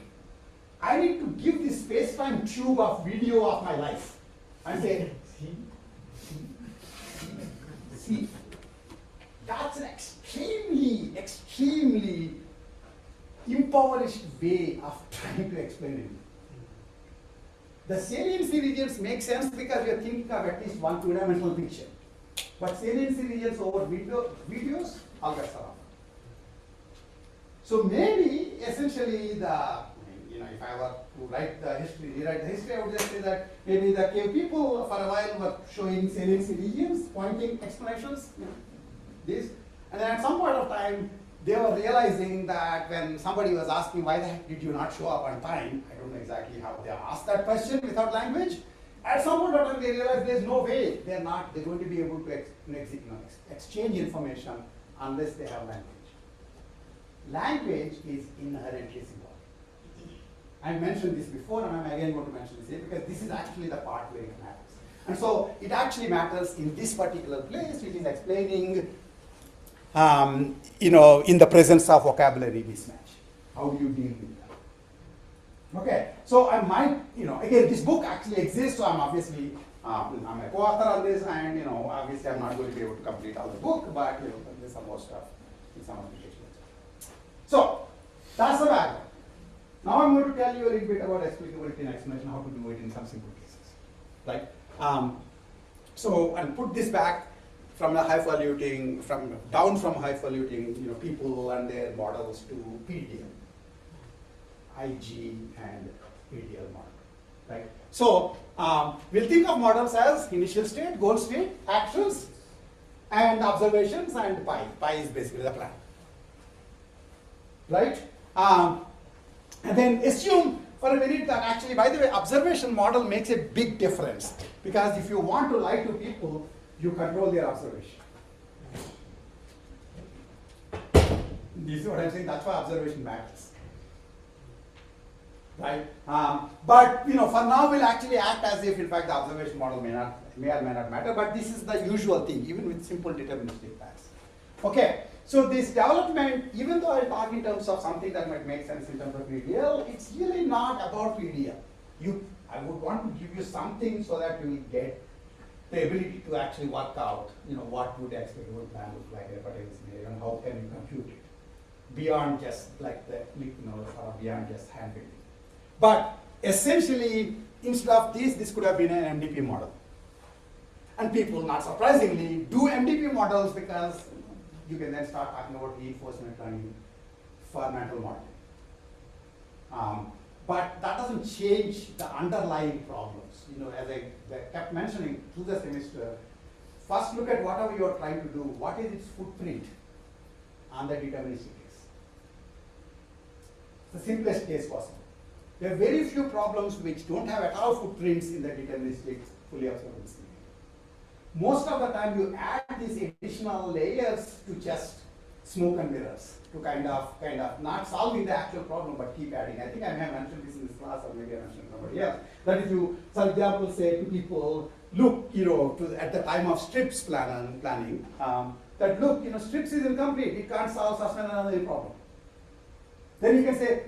I need to give this space-time tube of video of my life and say, see. That's an extremely, extremely impoverished way of trying to explain it. The saliency regions make sense because you're thinking of at least one two-dimensional picture. But saliency regions over videos, all that's around. So maybe essentially if I were to rewrite the history, I would just say that maybe the cave people for a while were showing saliency regions, pointing explanations, this. And then at some point of time, they were realizing that when somebody was asking, why the heck did you not show up on time? I don't know exactly how they asked that question without language. At some point of time, they realized there's no way they're going to be able to exchange information unless they have language. Language is inherently symbolic. I mentioned this before, and I'm again going to mention this here because this is actually the part where it matters. And so it actually matters in this particular place, which is explaining, in the presence of vocabulary mismatch. How do you deal with that? Okay, so I might, again, this book actually exists, so I'm obviously, I'm a co-author on this, and obviously I'm not going to be able to complete all the book, but there's some more stuff in some applications. So that's the background. Now I'm going to tell you a little bit about explicability and explanation, how to do it in some simple cases, right? And put this back from the highfalutin, down from highfalutin, people and their models to PDL, IG and PDL model, right? So we'll think of models as initial state, goal state, actions, and observations, and pi. Pi is basically the plan, right? And then assume for a minute that actually, by the way, observation model makes a big difference. Because if you want to lie to people, you control their observation. You see what I'm saying? That's why observation matters. Right? But for now we'll actually act as if in fact the observation model may or may not matter, but this is the usual thing, even with simple deterministic pairs. Okay, so this development, even though I talk in terms of something that might make sense in terms of PDL, it's really not about PDL. I would want to give you something so that you will get the ability to actually work out, what would explainable plan look like in a particular scenario, and how can you compute it beyond just like the or beyond just handwriting. But essentially, instead of this could have been an MDP model. And people, not surprisingly, do MDP models because you can then start talking about reinforcement learning for mental modeling. But that doesn't change the underlying problems. As I kept mentioning through the semester, first look at whatever you are trying to do. What is its footprint on the deterministic case? It's the simplest case possible. There are very few problems which don't have at all footprints in the deterministic fully observable scenario. Most of the time you add these additional layers to just smoke and mirrors, to kind of not solving the actual problem but keep adding. I think I may have mentioned this in this class, or maybe I mentioned somebody else. That if you, for example, say to people, look, at the time of strips planning, that look, strips is incomplete, it can't solve sustained anomaly problem. Then you can say,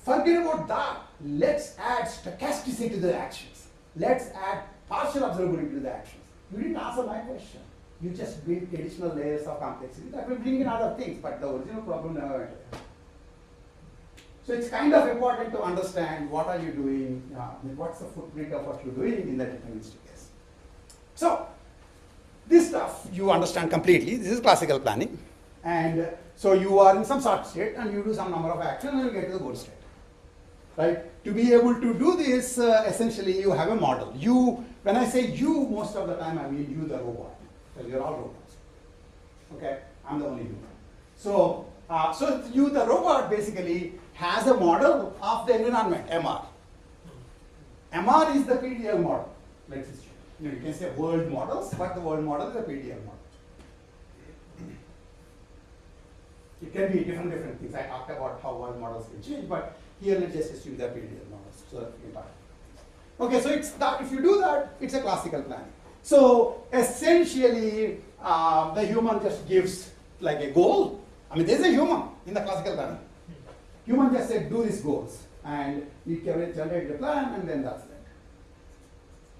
forget about that. Let's add stochasticity to the actions. Let's add partial observability to the actions. You didn't answer my question. You just built additional layers of complexity that will bring in other things, but the original problem never went away. So it's kind of important to understand what are you doing, what's the footprint of what you're doing in the deterministic case. So this stuff you understand completely. This is classical planning. And so you are in some sort of state and you do some number of actions and you get to the goal state. Right? To be able to do this, essentially you have a model. When I say you, most of the time I mean you, the robot, because you're all robots. Okay? I'm the only human. So you, the robot, basically has a model of the environment, MR. MR is the PDL model. Let's just, you can say world models, but the world model is a PDL model. It can be different things. I talked about how world models can change, but here let's just assume they're PDL models so that we can talk. Okay, so it's that if you do that, it's a classical planning. So essentially, the human just gives like a goal. I mean, there's a human in the classical planning. Human just said, do these goals, and it can generate the plan, and then that's it.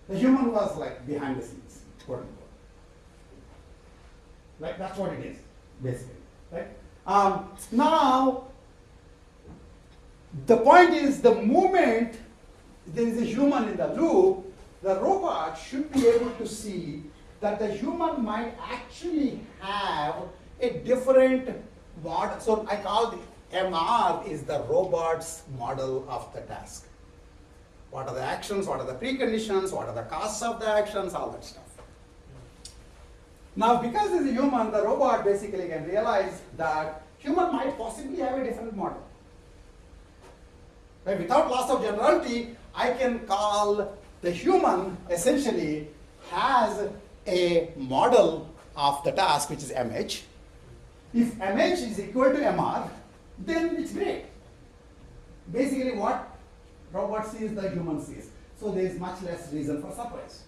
The human was like behind the scenes, quote unquote. Right? That's what it is, basically. Right? Now, the point is, the moment there is a human in the loop, the robot should be able to see that the human might actually have a different model. So I call the MR is the robot's model of the task. What are the actions, what are the preconditions, what are the costs of the actions, all that stuff. Now, because it's a human, the robot basically can realize that human might possibly have a different model. Right? Without loss of generality, I can call the human essentially has a model of the task, which is MH. If MH is equal to MR, then it's great. Basically, what robot sees, the human sees. So there is much less reason for surprise.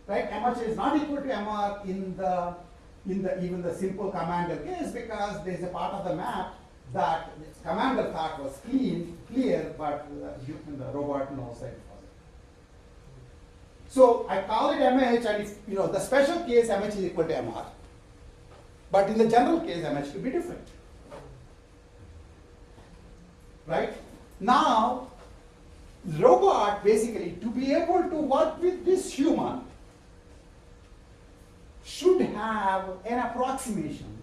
Right? MH is not equal to MR in even the simple commander case, because there is a part of the map that the commander thought was clear, but the robot knows that it wasn't. So I call it MH, and if the special case MH is equal to MR, but in the general case MH could be different. Right? Now, robot basically, to be able to work with this human, should have an approximation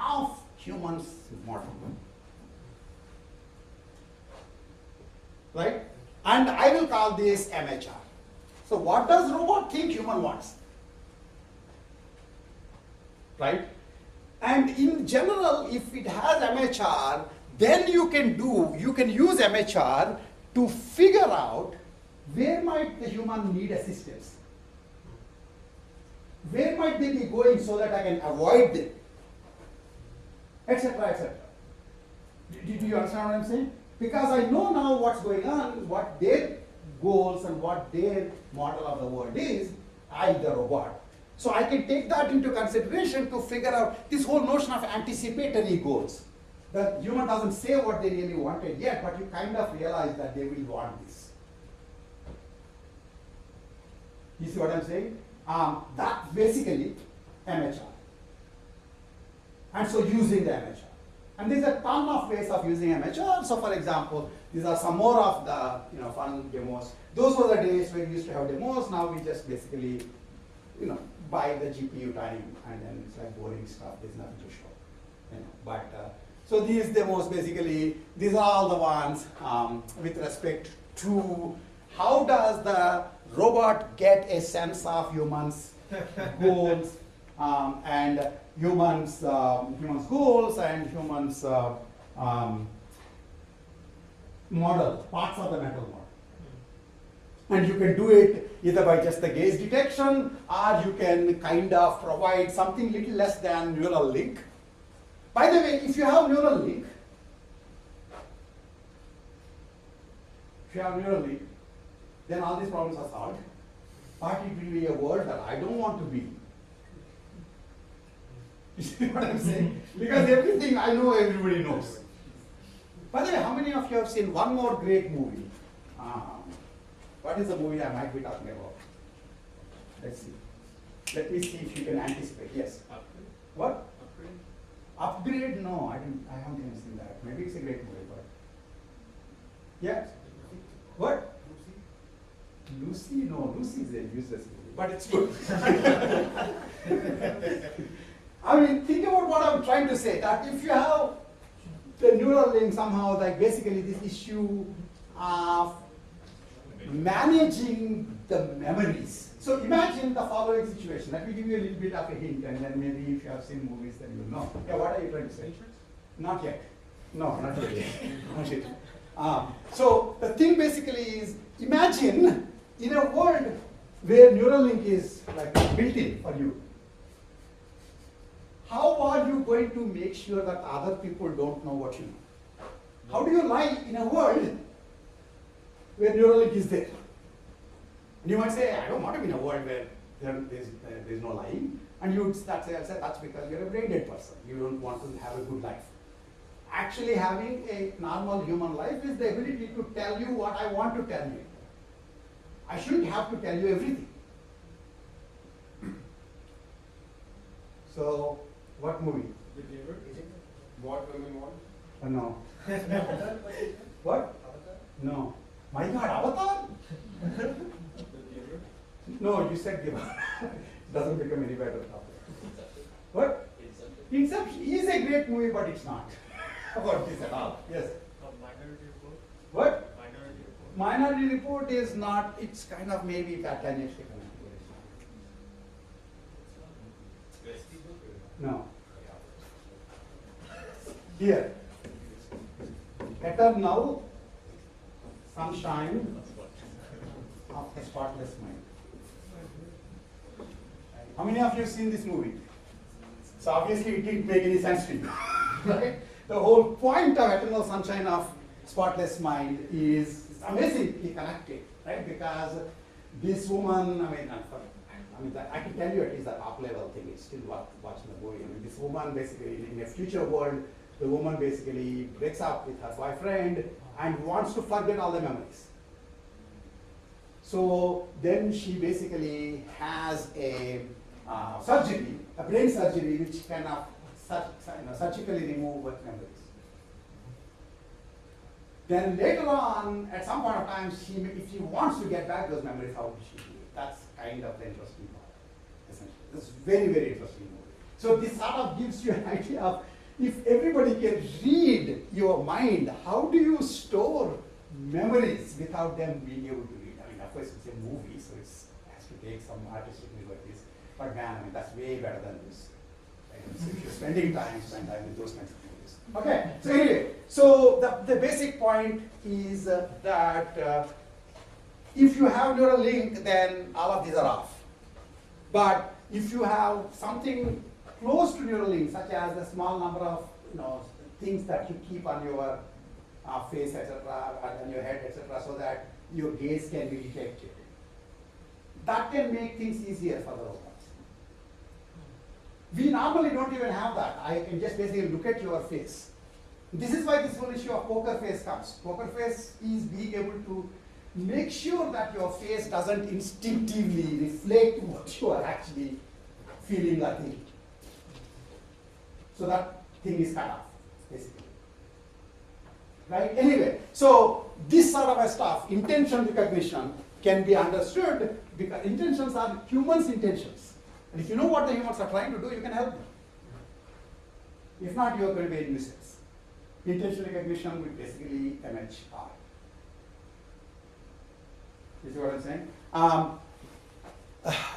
of human's model. Right? And I will call this MHR. So what does robot think human wants? Right? And in general, if it has MHR, then you can use MHR to figure out where might the human need assistance. Where might they be going so that I can avoid them, etc., etc. Do you understand what I'm saying? Because I know now what's going on, what their goals and what their model of the world is, I, the robot. So I can take that into consideration to figure out this whole notion of anticipatory goals. The human doesn't say what they really wanted yet, but you kind of realize that they will want this. You see what I'm saying? That's basically MHR. And so using the MHR. And there's a ton of ways of using MHR. So for example, these are some more of the fun demos. Those were the days when we used to have demos. Now we just basically buy the GPU time, and then it's like boring stuff. There's nothing to show. But so these demos basically, these are all the ones with respect to how does the robot get a sense of humans' goals and humans' goals and humans' model, parts of the mental model. And you can do it either by just the gaze detection, or you can kind of provide something little less than neural link. By the way, if you have neural link, then all these problems are solved. But it will be a world that I don't want to be. You see what I'm saying? Because everything I know, everybody knows. By the way, how many of you have seen one more great movie? What is the movie I might be talking about? Let's see. Let me see if you can anticipate. Yes. Upgrade? What? Upgrade? Upgrade? No, I haven't even seen that. Maybe it's a great movie, but yeah. What? Lucy? No, Lucy is a useless movie, but it's good. I mean, think about what I'm trying to say. That if you have the neural link somehow, like basically this issue of managing the memories. So imagine the following situation. Let me give you a little bit of a hint, and then maybe if you have seen movies, then you'll know. Yeah, what are you trying to say? Not yet. No, not yet. Not yet. So the thing basically is, imagine in a world where neural link is like built in for you. How are you going to make sure that other people don't know what you know? How do you lie in a world where neural link is there? And you might say, I don't want to be in a world where there's no lying. And you would start say, that's because you're a brain dead person. You don't want to have a good life. Actually, having a normal human life is the ability to tell you what I want to tell you. I shouldn't have to tell you everything. So, what movie? The Giver? What women want? No. What? No. My God, Avatar? The Giver? No, you said Giver. Doesn't become any better. What? Inception is a great movie, but it's not about this at all. Yes. Minority Report. What? Minority Report. Minority Report is not, it's kind of maybe that Daniel Stephen. No. Here. Eternal sunshine of a spotless mind. How many of you have seen this movie? So obviously it didn't make any sense to you. Right? The whole point of Eternal Sunshine of Spotless Mind is amazingly connected, right? Because this woman, I can tell you at least the top level thing, it's still worth watching the movie. I mean, this woman basically, in a future world, the woman basically breaks up with her boyfriend and wants to forget all the memories. So then she basically has a surgery, a brain surgery, which can surgically remove what memories. Then later on, at some point of time, if she wants to get back those memories, how would she do it? That's kind of the interesting part, essentially. This is very, very interesting movie. So this sort of gives you an idea of, if everybody can read your mind, how do you store memories without them being able to read? I mean, of course, it's a movie, so it has to take some artistic liberties. But man, I mean, that's way better than this. So if you're spending time, spend time with those kinds of things. Okay, so anyway, so the basic point is that if you have neural link, then all of these are off. But if you have something close to neural link, such as a small number of things that you keep on your face, etc., on your head, etc., so that your gaze can be detected, that can make things easier for the robots. We normally don't even have that. I can just basically look at your face. This is why this whole issue of poker face comes. Poker face is being able to make sure that your face doesn't instinctively reflect what you are actually feeling or thinking. So that thing is cut off, basically. Right? Anyway, so this sort of a stuff, intention recognition, can be understood because intentions are humans' intentions. And if you know what the humans are trying to do, you can help them. If not, you are going to be a nuisance. Intention recognition will basically MHR. You see what I'm saying?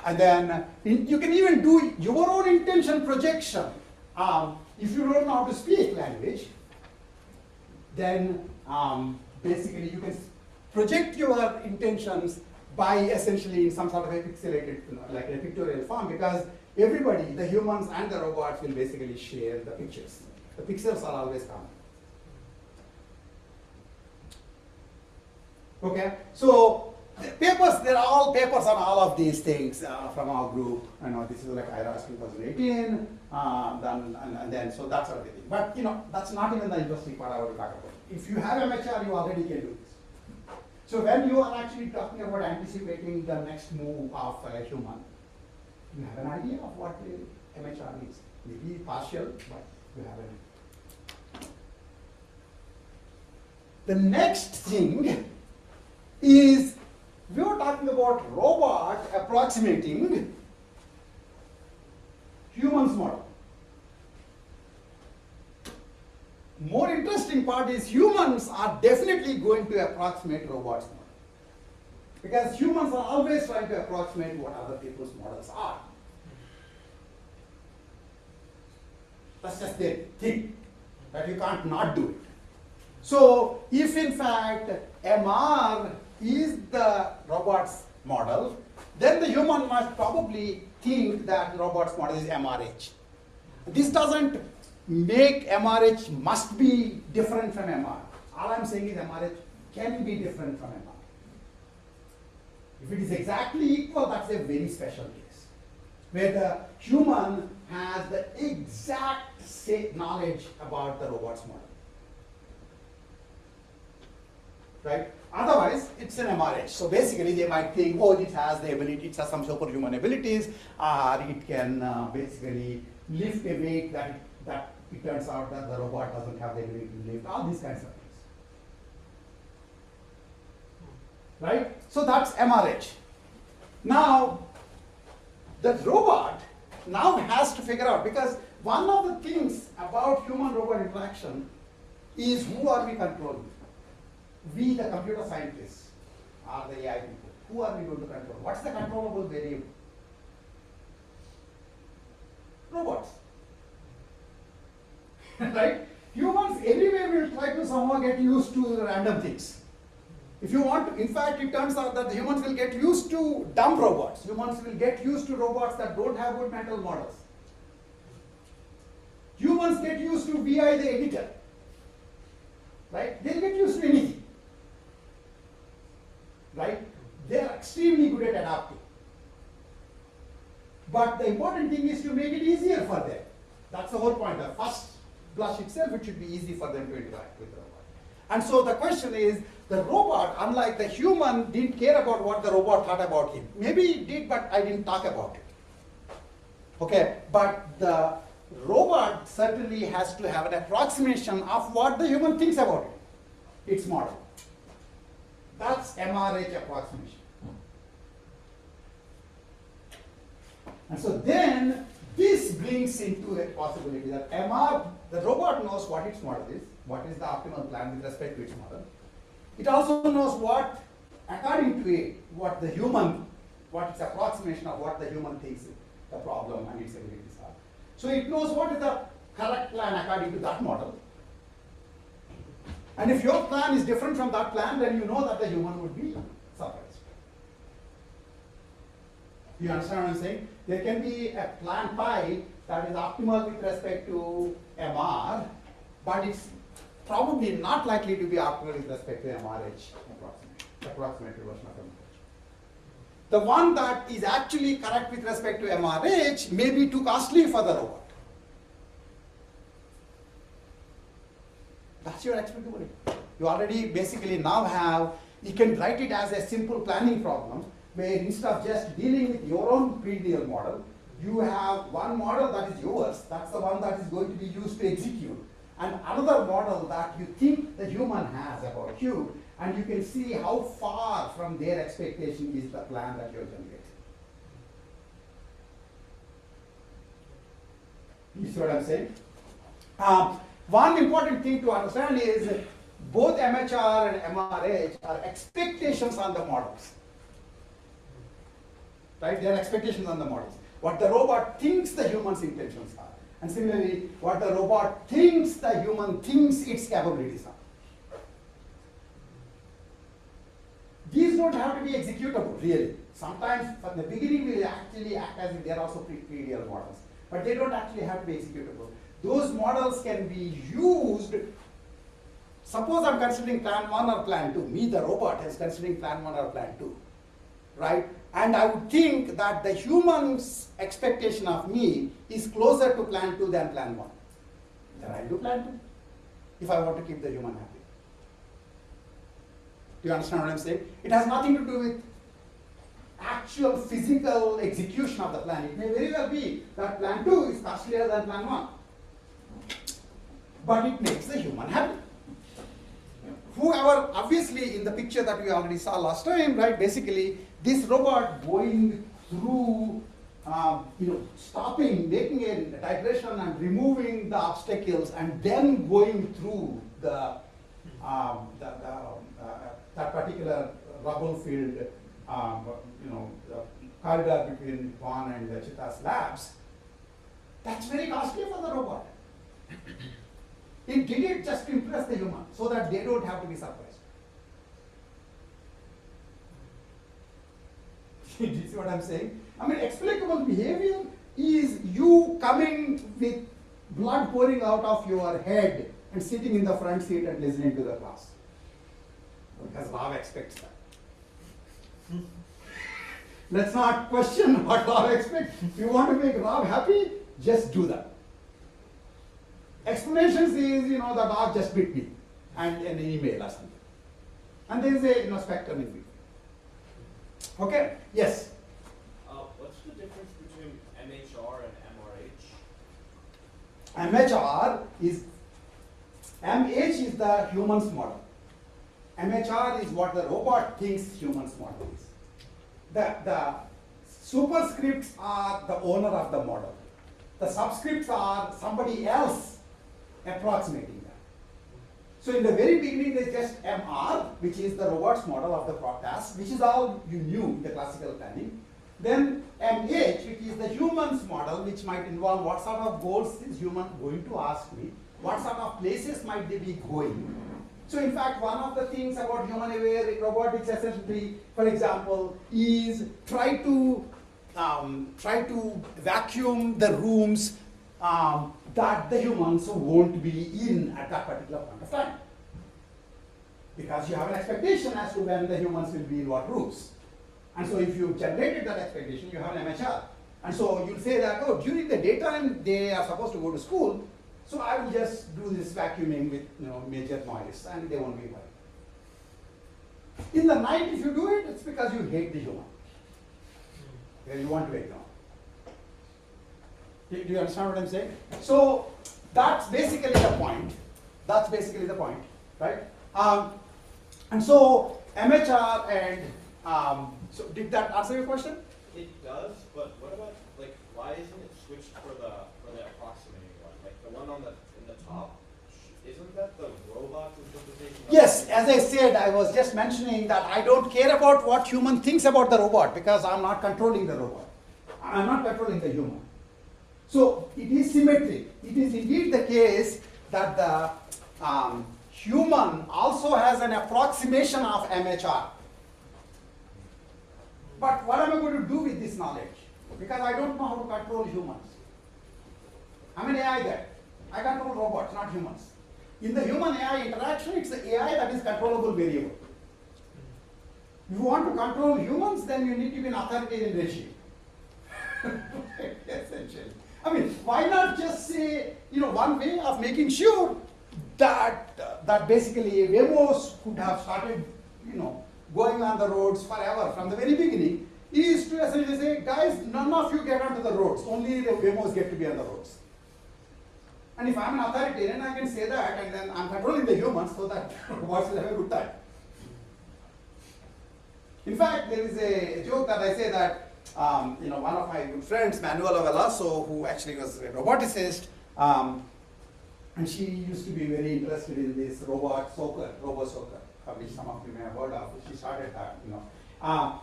And then you can even do your own intention projection. If you don't know how to speak language, then basically you can project your intentions by essentially in some sort of a pixelated, like a pictorial form, because everybody, the humans and the robots, will basically share the pictures. The pixels are always common. Okay, so the papers, there are all papers on all of these things from our group. I know this is like IRAS 2018, and then so that's sort of the thing. But that's not even the interesting part I want to talk about. If you have MHR, you already can do this. So when you are actually talking about anticipating the next move of a human, you have an idea of what the MHR means. Maybe partial, but you have an idea. The next thing is, we were talking about robot approximating humans model. More interesting part is humans are definitely going to approximate robots model. Because humans are always trying to approximate what other people's models are. That's just their thing, that you can't not do it. So if in fact MR is the robot's model, then the human must probably think that the robot's model is MRH. This doesn't make MRH must be different from MR. All I'm saying is MRH can be different from MR. If it is exactly equal, that's a very special case, where the human has the exact knowledge about the robot's model. Right? Otherwise, it's an MRH. So basically, they might think, oh, it has the ability, it has some superhuman abilities, or it can basically lift a weight that it turns out that the robot doesn't have the ability to lift, all these kinds of things. Right? So that's MRH. Now, the robot now has to figure out, because one of the things about human-robot interaction is who are we controlling? We, the computer scientists, are the AI people. Who are we going to control? What's the controllable variable? Robots. Right? Humans anyway will try to somehow get used to random things. If you want to, in fact, it turns out that the humans will get used to dumb robots. Humans will get used to robots that don't have good mental models. Humans get used to VI the editor. Right? They'll get used to anything. Right? They're extremely good at adapting. But the important thing is to make it easier for them. That's the whole point. The first blush itself, it should be easy for them to interact with the robot. And so the question is, the robot, unlike the human, didn't care about what the robot thought about him. Maybe it did, but I didn't talk about it. Okay, but the robot certainly has to have an approximation of what the human thinks about it, its model. That's MRH approximation. And so then this brings into a possibility that the robot knows what its model is, what is the optimal plan with respect to its model. It also knows what, according to it, what its approximation of what the human thinks the problem and its abilities are. So it knows what is the correct plan according to that model. And if your plan is different from that plan, then you know that the human would be surprised. You understand what I'm saying? There can be a plan pi that is optimal with respect to MR, but it's probably not likely to be optimal with respect to MRH, approximate version of MRH. The one that is actually correct with respect to MRH may be too costly for the robot. That's your explainability. You already basically now have, you can write it as a simple planning problem where instead of just dealing with your own pre-deal model, you have one model that is yours, that's the one that is going to be used to execute, and another model that you think the human has about you, and you can see how far from their expectation is the plan that you're generating. You see what I'm saying? One important thing to understand is both MHR and MRH are expectations on the models. Right? They are expectations on the models. What the robot thinks the human's intentions are. And similarly, what the robot thinks the human thinks its capabilities are. These don't have to be executable, really. Sometimes from the beginning we actually act as if they are also pre-real models. But they don't actually have to be executable. Those models can be used. Suppose I'm considering plan 1 or plan 2. Me, the robot, is considering plan 1 or plan 2. Right? And I would think that the human's expectation of me is closer to plan 2 than plan 1. Then I'll do plan 2 if I want to keep the human happy. Do you understand what I'm saying? It has nothing to do with actual physical execution of the plan. It may very well be that plan 2 is costlier than plan 1. But it makes the human happy. Whoever, obviously in the picture that we already saw last time, right, basically this robot going through, stopping, making a digression and removing the obstacles and then going through that particular rubble field, the corridor between Juan and Chita's labs, that's very costly for the robot. It did it just to impress the human so that they don't have to be surprised. Do you see what I'm saying? I mean, explicable behavior is you coming with blood pouring out of your head and sitting in the front seat and listening to the class. Because Rav expects that. Let's not question what Rav expects. If you want to make Rav happy, just do that. Explanations is, the dog just bit me, and an email or something. And there is a spectrum in between. Okay? Yes? What's the difference between MHR and MRH? MHR is, MH is the human's model. MHR is what the robot thinks human's model is. The superscripts are the owner of the model. The subscripts are somebody else approximating that. So in the very beginning, there's just MR, which is the robot's model of the task, which is all you knew in the classical planning. Then MH, which is the human's model, which might involve what sort of goals is human going to ask me, what sort of places might they be going. So in fact, one of the things about human-aware robotics essentially, for example, is try to vacuum the rooms that the humans won't be in at that particular point of time. Because you have an expectation as to when the humans will be in what rooms. And so if you generated that expectation, you have an MHR. And so you'll say that, oh, during the daytime they are supposed to go to school, so I will just do this vacuuming with major noise and they won't be worried. In the night, if you do it, it's because you hate the human. You want to ignore. Do you understand what I'm saying? So that's basically the point. That's basically the point, right? And so MHR and so did that answer your question? It does, but what about why isn't it switched for the approximating one? Like the one in the top, isn't that the robot's interpretation? Yes, as I said, I was just mentioning that I don't care about what human thinks about the robot because I'm not controlling the robot. I'm not controlling the human. So it is symmetric. It is indeed the case that the human also has an approximation of MHR. But what am I going to do with this knowledge? Because I don't know how to control humans. I'm an AI guy. I control robots, not humans. In the human AI interaction, it's the AI that is controllable variable. If you want to control humans, then you need to be an authoritarian regime. Essentially. I mean, why not just say, one way of making sure that basically Wemos could have started, going on the roads forever from the very beginning, is to essentially say, guys, none of you get onto the roads, only the Wemos get to be on the roads. And if I'm an authoritarian, I can say that, and then I'm controlling the humans so that robots will have a good time. In fact, there is a joke that I say that, one of my good friends, Manuela Veloso, who actually was a roboticist, and she used to be very interested in this robo soccer, which some of you may have heard of. She started that,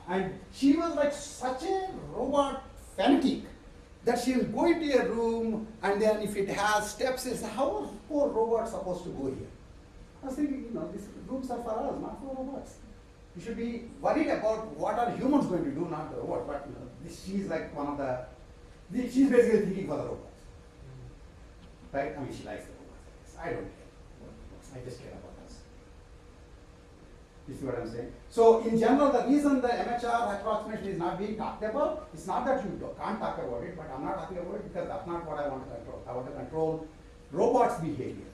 and she was like such a robot fanatic that she'll go into a room, and then if it has steps, it's how are poor robots supposed to go here? I was thinking, these rooms are for us, not for robots. You should be worried about what are humans going to do, not the robot. But she's like one of she's basically thinking for the robots. Right? I mean, she likes the robots. I don't care. I just care about us. You see what I'm saying? So in general, the reason the MHR approximation is not being talked about, it's not that you can't talk about it, but I'm not talking about it because that's not what I want to control. I want to control robots' behavior.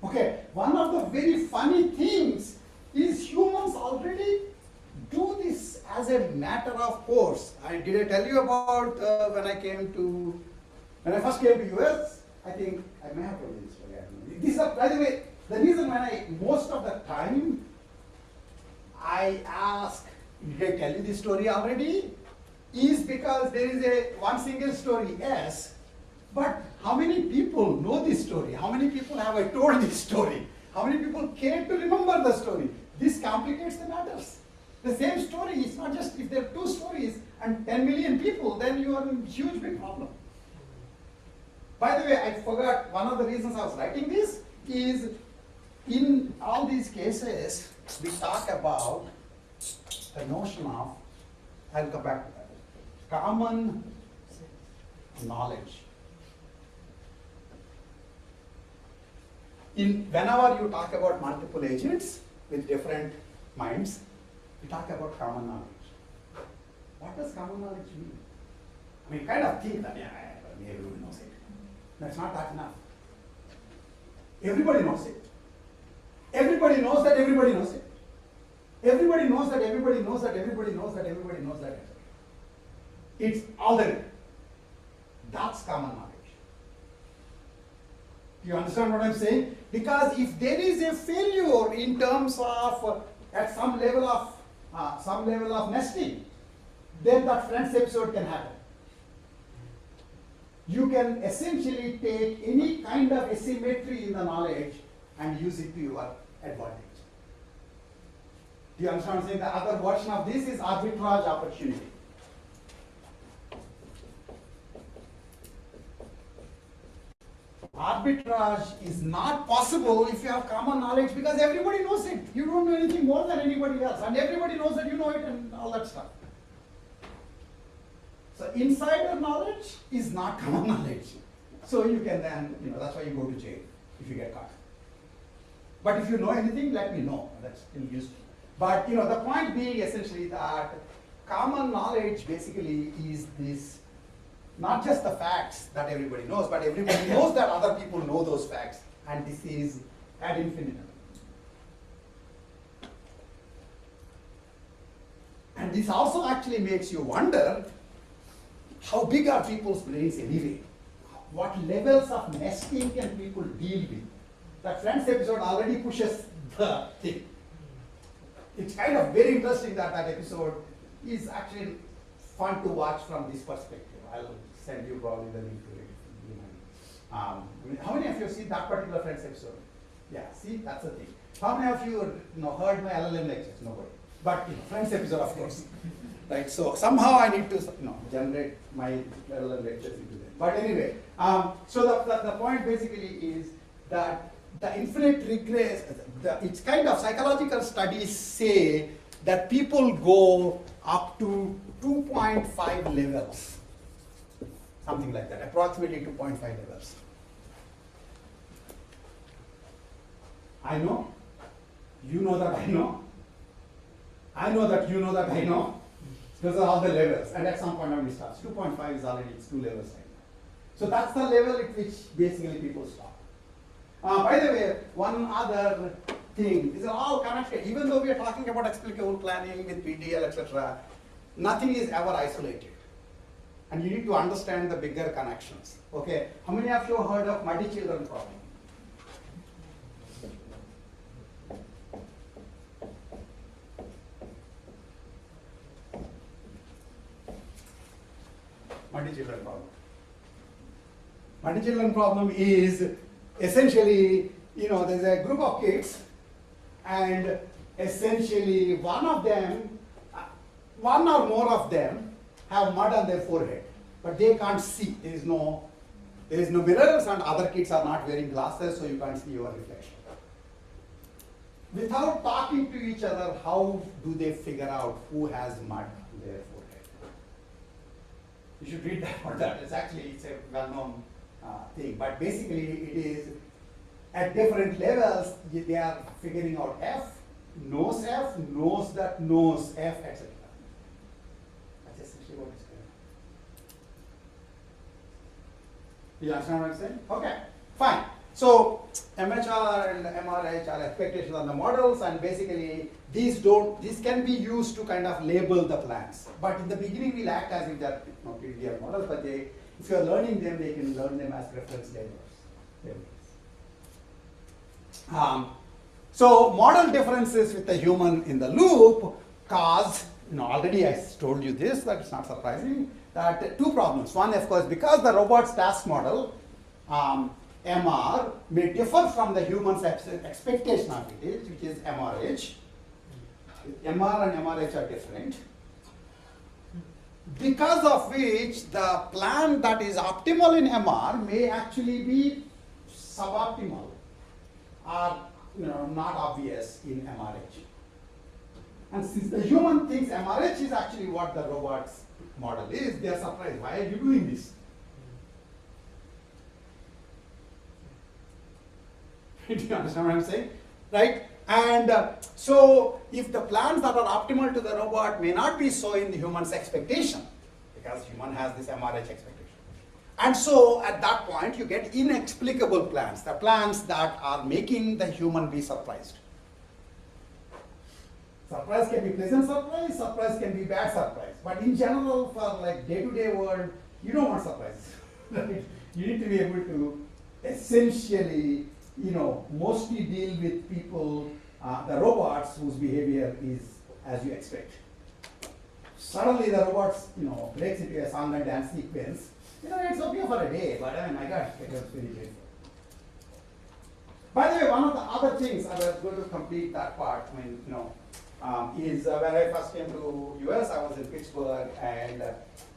Okay, one of the very funny things is humans already do this as a matter of course. Did I tell you about when I first came to US? I think I may have told you this story. I don't know. These are, by the way, the reason most of the time I ask, did I tell you this story already? Is because there is one single story, yes. But how many people know this story? How many people have I told this story? How many people care to remember the story? This complicates the matters. The same story, it's not just if there are two stories and 10 million people, then you are in a huge big problem. By the way, I forgot, one of the reasons I was writing this is in all these cases, we talk about the notion of, I'll come back to that, common knowledge. Whenever you talk about multiple agents with different minds, you talk about common knowledge. What does common knowledge mean? I mean, kind of think that, everyone knows it. That's not that enough. Everybody knows it. Everybody knows that everybody knows it. Everybody knows that everybody knows that everybody knows that everybody knows that. It's all there. That's common knowledge. Do you understand what I'm saying? Because if there is a failure in terms of at some level of nesting, then that Friends episode can happen. You can essentially take any kind of asymmetry in the knowledge and use it to your advantage. Do you understand what I'm saying? The other version of this is arbitrage opportunity. Arbitrage is not possible if you have common knowledge because everybody knows it. You don't know anything more than anybody else, and everybody knows that you know it and all that stuff. So insider knowledge is not common knowledge. So you can then, that's why you go to jail if you get caught. But if you know anything, let me know. That's still useful. But the point being essentially that common knowledge basically is this, not just the facts that everybody knows, but everybody knows that other people know those facts. And this is ad infinitum. And this also actually makes you wonder, how big are people's brains anyway? What levels of nesting can people deal with? That Friends episode already pushes the thing. It's kind of very interesting that episode is actually fun to watch from this perspective. I'll send you probably the link to it. How many of you have seen that particular Friends episode? Yeah, see, that's the thing. How many of you heard my LLM lectures? Nobody. But Friends episode, of course. right? So somehow I need to generate my parallel lectures into them. But anyway, so the point basically is that the infinite regress, it's kind of psychological studies say that people go up to 2.5 levels, something like that, approximately 2.5 levels. I know, you know that I know that you know that I know. Those are all the levels, and at some point when it starts, 2.5 is already, it's 2 levels right now. So that's the level at which basically people stop. By the way, one other thing, these are all connected. Even though we are talking about explicable planning with PDL, etc., nothing is ever isolated. And you need to understand the bigger connections. Okay, how many of you have heard of muddy children problem? Muddy children problem. Muddy children problem is essentially, there's a group of kids, and essentially one or more of them have mud on their forehead, but they can't see. There is no mirrors, and other kids are not wearing glasses, so you can't see your reflection. Without talking to each other, how do they figure out who has mud on their forehead? You should read that for that. It's a well-known thing, but basically it is at different levels they are figuring out F knows that knows F, etc. That's essentially what is going on. You understand what I'm saying? Okay, fine. So MHR and MRH are expectations on the models, and basically these can be used to kind of label the plans. But in the beginning we'll act as if they're PDL models, but if you're learning them, they can learn them as reference labels. So model differences with the human in the loop cause, already I told you this, that it's not surprising, that two problems. One, of course, because the robot's task model, MR, may differ from the human's expectation of it, which is MRH. MR and MRH are different. Because of which the plan that is optimal in MR may actually be suboptimal or not obvious in MRH. And since the human thinks MRH is actually what the robot's model is, they are surprised. Why are you doing this? Do you understand what I'm saying? Right? And so if the plans that are optimal to the robot may not be so in the human's expectation, because human has this MRH expectation. And so at that point you get inexplicable plans, the plans that are making the human be surprised. Surprise can be pleasant surprise can be bad surprise. But in general, for like day-to-day world, you don't want surprises. Right? You need to be able to essentially, mostly deal with people, the robots whose behavior is as you expect. Suddenly the robots, breaks into a song and dance sequence. It's okay for a day, but I mean, my gosh, it was very painful. By the way, one of the other things I was going to complete that part, is when I first came to US, I was in Pittsburgh and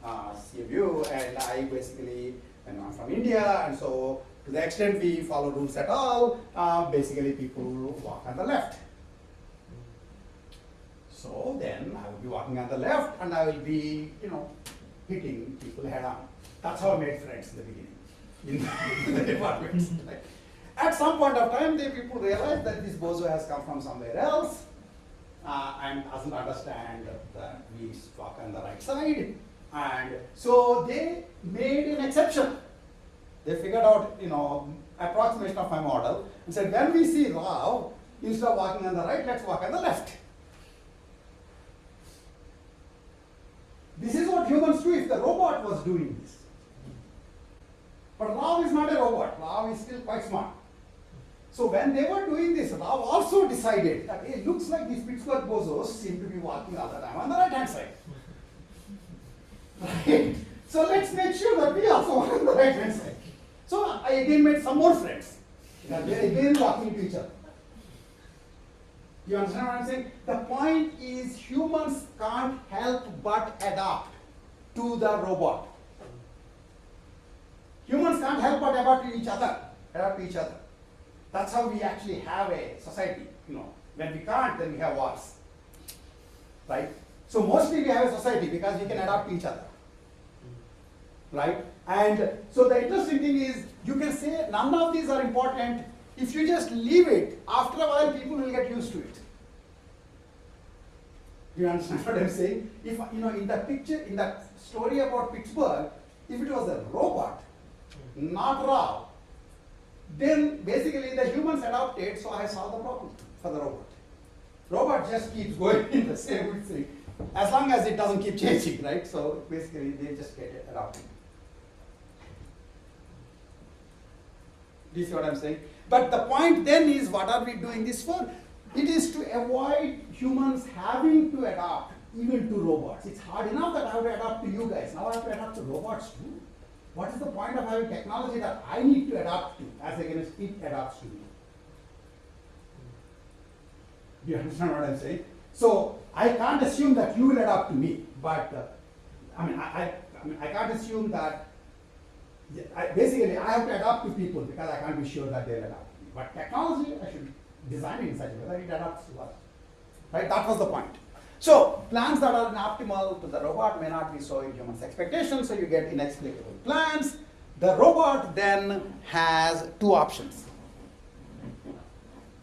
CMU, and I basically, I'm from India, and so to the extent we follow rules at all, basically people walk on the left. So then I will be walking on the left, and I will be, hitting people head on. That's how I made friends in the beginning, in the departments. Right? At some point of time, the people realized that this bozo has come from somewhere else and doesn't understand that we walk on the right side. And so they made an exception. They figured out, approximation of my model and said, when we see Rao, instead of walking on the right, let's walk on the left. This is what humans do if the robot was doing this. But Rao is not a robot. Rao is still quite smart. So when they were doing this, Rao also decided that it looks like these Pittsburgh bozos seem to be walking all the time on the right-hand side. Right? So let's make sure that we also walk on the right-hand side. So I again made some more friends. They're again walking to each other. You understand what I'm saying? The point is humans can't help but adapt to the robot. Humans can't help but adapt to each other. That's how we actually have a society. When we can't, then we have wars, right? So mostly we have a society because we can adapt to each other, right? And so the interesting thing is, you can say none of these are important. If you just leave it, after a while people will get used to it. Do you understand what I'm saying? If in the picture, in that story about Pittsburgh, if it was a robot, not raw, then basically the humans adapted, so I solved the problem for the robot. Robot just keeps going in the same thing, as long as it doesn't keep changing, right? So basically they just get adapted. Do you see what I'm saying? But the point then is, what are we doing this for? It is to avoid humans having to adapt even to robots. It's hard enough that I have to adapt to you guys. Now I have to adapt to robots too. What is the point of having technology that I need to adapt to as against it adapts to me? Do you understand what I'm saying? So I can't assume that you will adapt to me, but I can't assume that. Basically, I have to adapt to people because I can't be sure that they'll adapt to me. But technology, I should design it in such a way that it adapts to us. Right? That was the point. So plans that are optimal to the robot may not be so in humans' expectations, so you get inexplicable plans. The robot then has two options.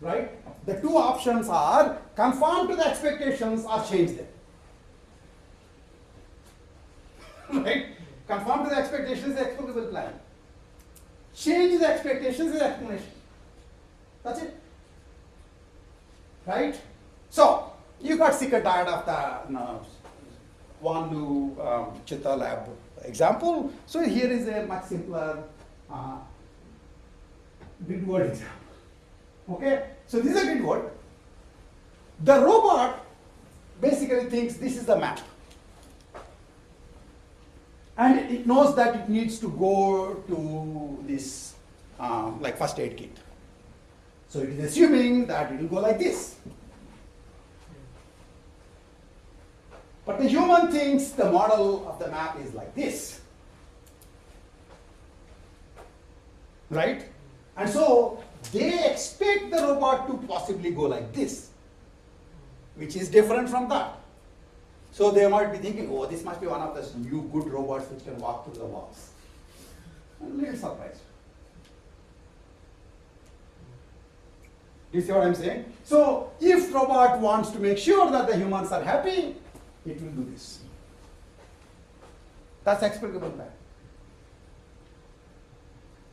Right? The two options are conform to the expectations or change them. Right? Conform to the expectations is the explicable plan. Change the expectations is the explanation. That's it. Right? So, you got sick and tired of the Wandu Chitta lab example. So here is a much simpler grid word example. Okay? So this is a grid word. The robot basically thinks this is the map. And it knows that it needs to go to this like first aid kit. So it is assuming that it will go like this. But the human thinks the model of the map is like this. Right? And so they expect the robot to possibly go like this, which is different from that. So they might be thinking, oh, this must be one of those new good robots which can walk through the walls. I'm a little surprised. Do you see what I'm saying? So if robot wants to make sure that the humans are happy, it will do this. That's explicable plan.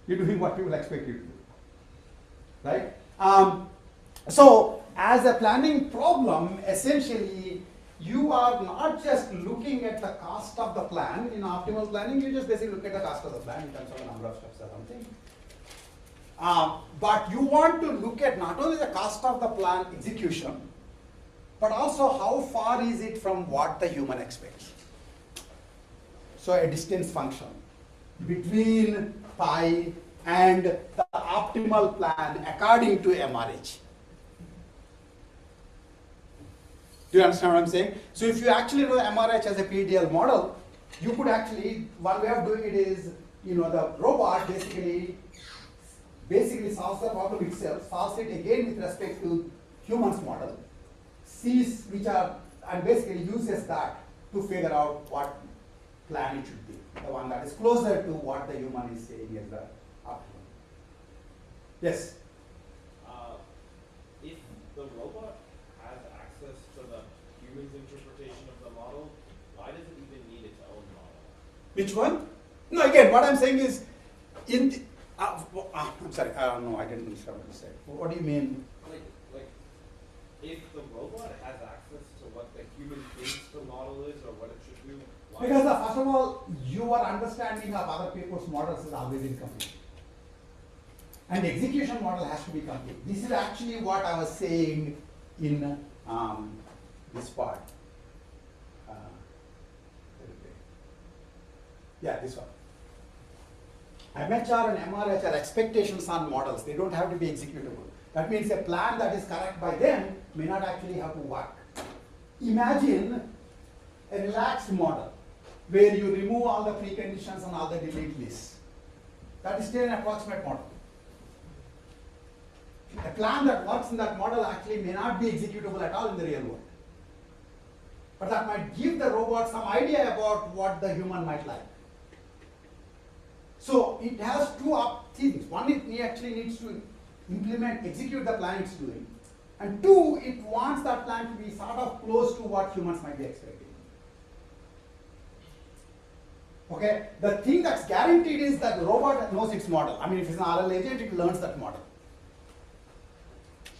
You're doing what people expect you to do. Right? So as a planning problem, essentially, you are not just looking at the cost of the plan. In optimal planning, you just basically look at the cost of the plan in terms of the number of steps or something. But you want to look at not only the cost of the plan execution, but also how far is it from what the human expects. So a distance function between pi and the optimal plan according to MRH. Do you understand what I'm saying? So if you actually know MRH as a PDL model, you could actually, one way of doing it is, the robot basically solves the problem itself, solves it again with respect to humans model, sees which are, and basically uses that to figure out what plan it should be, the one that is closer to what the human is saying is the optimal. Yes? If the robot has access to the human's interpretation of the model, why does it even need its own model? Which one? No, again, what I'm saying is, I'm sorry, no, I didn't understand what you said. What do you mean? Like, if the robot has access to what the human thinks the model is or what it should do, why? Because first of all, your understanding of other people's models is always incomplete. And the execution model has to be complete. This is actually what I was saying in this part. Yeah, this one. MHR and MRH are expectations on models. They don't have to be executable. That means a plan that is correct by them may not actually have to work. Imagine a relaxed model where you remove all the preconditions and all the delete lists. That is still an approximate model. A plan that works in that model actually may not be executable at all in the real world. But that might give the robot some idea about what the human might like. So it has two things. One, it actually needs to execute the plan it's doing. And two, it wants that plan to be sort of close to what humans might be expecting. Okay, the thing that's guaranteed is that the robot knows its model. I mean, if it's an RL agent, it learns that model.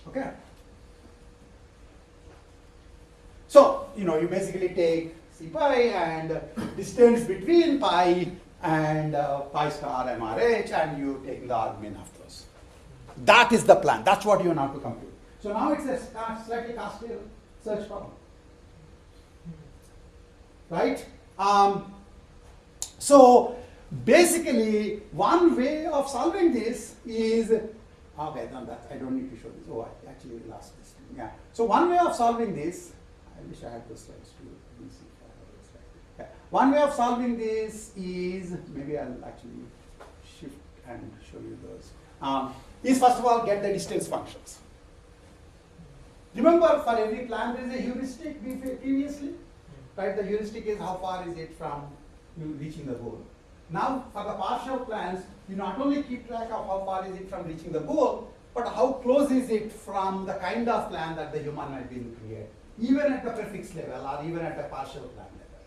Okay. So, you basically take C pi and distance between pi and pi star MRH, and you take the argument of those. That is the plan. That's what you have to compute. So now it's a slightly costly search problem. Right? So basically, one way of solving this is, okay, no, that I don't need to show this. Oh, I actually lost this. Yeah. So one way of solving this, I wish I had those slides too. Let me see if I have those slides. Yeah. One way of solving this is, maybe I'll actually shift and show you those. Is first of all get the distance functions. Remember, for every plan there is a heuristic previously, right? The heuristic is how far is it from you reaching the goal. Now, for the partial plans, you not only keep track of how far is it from reaching the goal, but how close is it from the kind of plan that the human might be looking at, even at the prefix level or even at the partial plan level.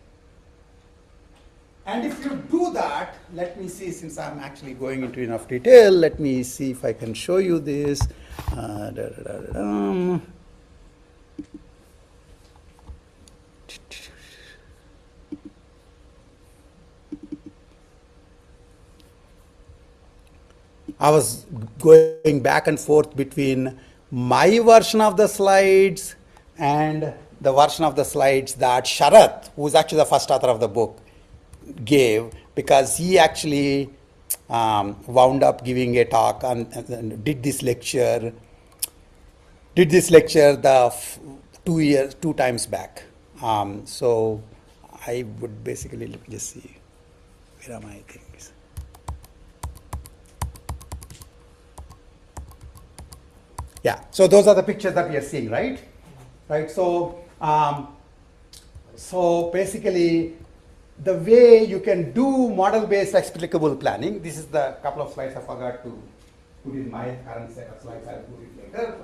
And if you do that, let me see, since I'm actually going into enough detail, let me see if I can show you this. I was going back and forth between my version of the slides and the version of the slides that Sharath, who is actually the first author of the book, gave, because he actually wound up giving a talk and did this lecture the 2 times back. So I would basically, let me just see, where are my things? Yeah, so those are the pictures that we are seeing, right? Right. So, so basically, the way you can do model-based explicable planning. This is the couple of slides I forgot to put in my current set of slides. I'll put it later,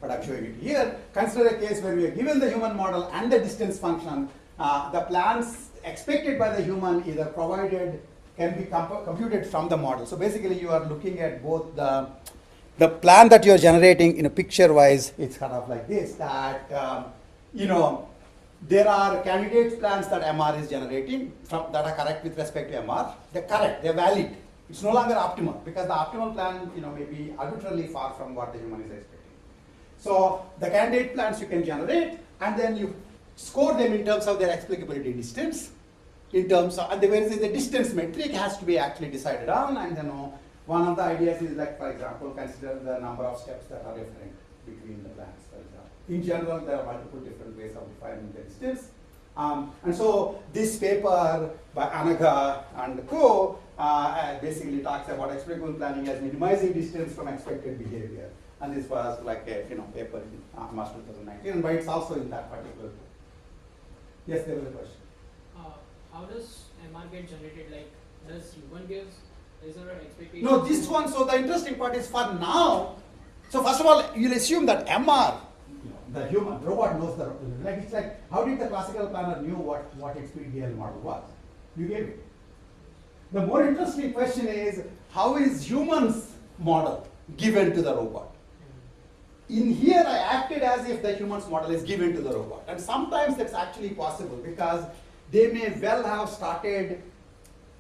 but I'm showing it here. Consider a case where we are given the human model and the distance function. The plans expected by the human either provided can be computed from the model. So basically, you are looking at both the plan that you're generating in a picture-wise. It's kind of like this, that, there are candidate plans that MR is generating that are correct with respect to MR. They're correct, they're valid. It's no longer optimal, because the optimal plan, may be arbitrarily far from what the human is expecting. So the candidate plans you can generate, and then you score them in terms of their explicability distance, in terms of, and the distance metric has to be actually decided on, and one of the ideas is, like, for example, consider the number of steps that are different between the plans, for example. In general, there are multiple different ways of defining the distance. And so this paper by Anaga and co. Basically talks about explicable planning as minimizing distance from expected behavior. And this was like a paper in March 2019, but it's also in that particular book. Yes, there was a question. How does MR get generated? Like, does human gives? Is there an expectation? No, this one, so the interesting part is for now. So first of all, you'll assume that MR, the human robot knows it's like, how did the classical planner knew what its PDL model was? You gave it. The more interesting question is, how is humans model given to the robot? In here, I acted as if the human's model is given to the robot. And sometimes that's actually possible, because they may well have started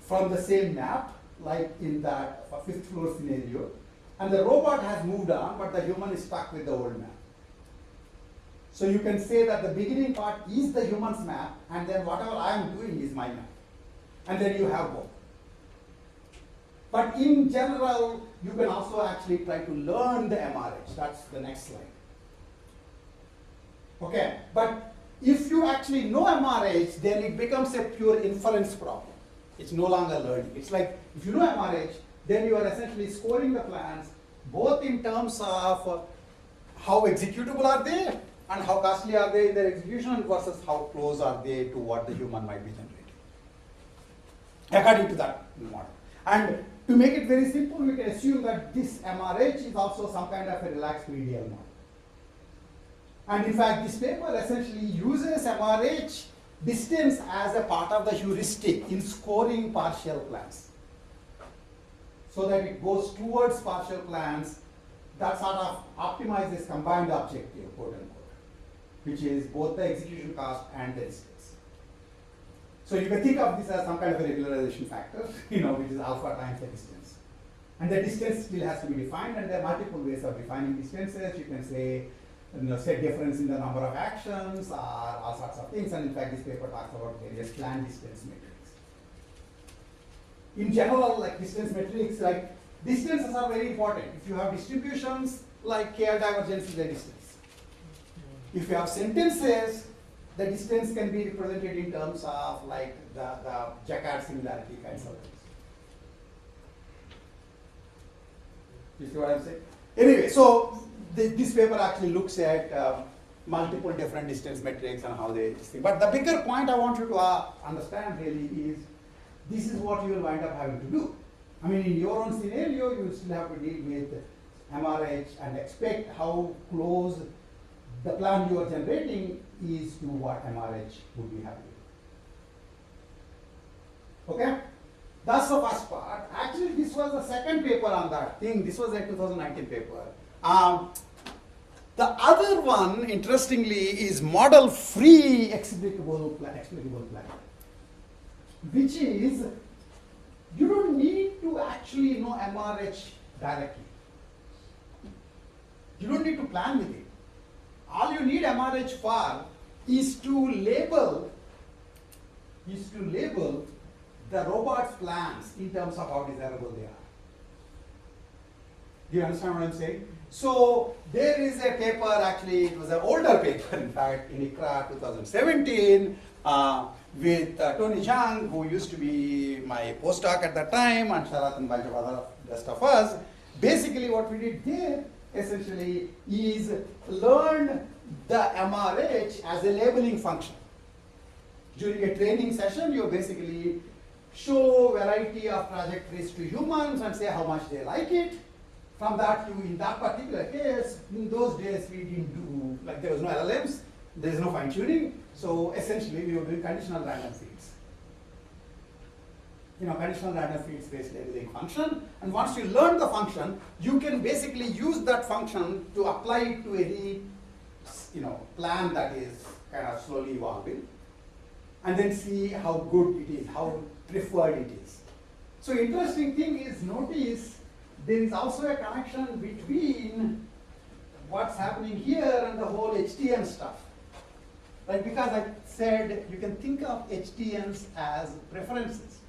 from the same map, like in that 5th floor scenario, and the robot has moved on, but the human is stuck with the old map. So you can say that the beginning part is the human's map, and then whatever I am doing is my map. And then you have both. But in general, you can also actually try to learn the MRH. That's the next slide. Okay, but If you actually know MRH, then it becomes a pure inference problem. It's no longer learning. It's like if you know MRH, then you are essentially scoring the plans both in terms of how executable are they and how costly are they in their execution versus how close are they to what the human might be generating, according to that model. And to make it very simple, we can assume that this MRH is also some kind of a relaxed medial model. And in fact, this paper essentially uses MRH distance as a part of the heuristic in scoring partial plans, so that it goes towards partial plans that sort of optimizes combined objective, quote unquote, which is both the execution cost and the distance. So you can think of this as some kind of a regularization factor, which is alpha times the distance. And the distance still has to be defined, and there are multiple ways of defining distances. You can say, set difference in the number of actions, or all sorts of things. And in fact, this paper talks about various plan distance metrics. In general, like distance metrics, like distances are very important. If you have distributions, like KL divergence is a distance. If you have sentences, the distance can be represented in terms of like the Jaccard similarity kinds of things. You see what I'm saying? Anyway, so this paper actually looks at multiple different distance metrics and how they this thing. But the bigger point I want you to understand really is this is what you will wind up having to do. I mean, in your own scenario, you still have to deal with MRH and expect how close the plan you are generating is to what MRH would be having. Okay? That's the first part. Actually, this was the second paper on that thing. This was a 2019 paper. The other one, interestingly, is model-free explicable plan, which is you don't need to actually know MRH directly. You don't need to plan with it. All you need MRH for is to label the robot's plans in terms of how desirable they are. Do you understand what I'm saying? So there is a paper, actually it was an older paper in fact, in ICRA 2017 with Tony Zhang, who used to be my postdoc at that time, and Sharat and a bunch of other rest of us. Basically what we did there essentially is learn the MRH as a labeling function. During a training session, you basically show variety of trajectories to humans and say how much they like it. From that, in that particular case, in those days we didn't do, like there was no LLMs, there is no fine tuning, so essentially we were doing conditional random feeds. Conditional random feeds based labeling function, and once you learn the function, you can basically use that function to apply it to any plan that is kind of slowly evolving, and then see how good it is, how preferred it is. So interesting thing is, notice there is also a connection between what's happening here and the whole HTN stuff. Right? Because I said you can think of HTNs as preferences.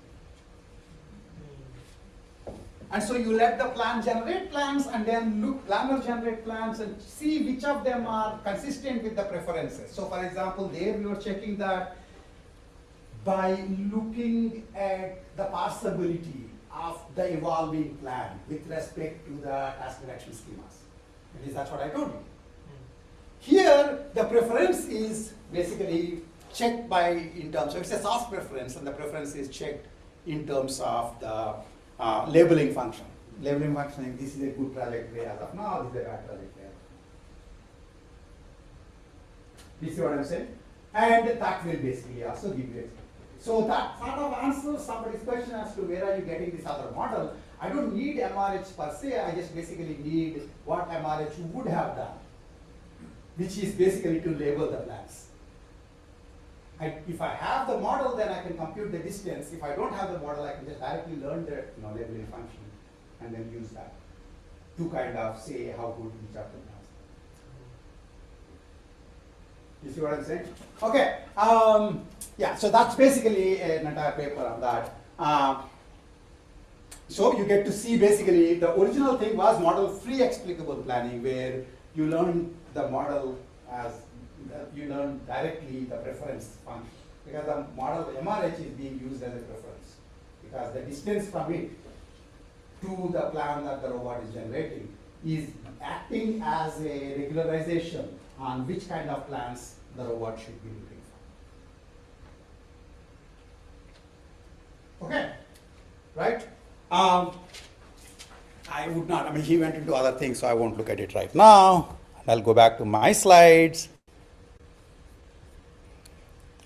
And so you let the plan generate plans and then planner generate plans and see which of them are consistent with the preferences. So for example, there we were checking that by looking at the parsability of the evolving plan with respect to the task direction schemas. At least that's what I told you. Here, the preference is basically checked in terms of, it's a soft preference, and the preference is checked in terms of the labeling function. Labeling function, this is a good trajectory as of now, this is a bad trajectory. You see what I'm saying? And that will basically also give you. So that sort of answers somebody's question as to where are you getting this other model. I don't need MRH per se, I just basically need what MRH would have done, which is basically to label the plans. If I have the model, then I can compute the distance. If I don't have the model, I can just directly learn the labeling function and then use that to kind of say how good each of them has. You see what I'm saying? Okay. Yeah, so that's basically an entire paper on that. So you get to see basically the original thing was model-free explicable planning, where you learn the model as you learn directly the preference function, because the model MRH is being used as a preference, because the distance from it to the plan that the robot is generating is acting as a regularization on which kind of plans the robot should be looking for. Okay, right? I would not, I mean, he went into other things, so I won't look at it right now. I'll go back to my slides.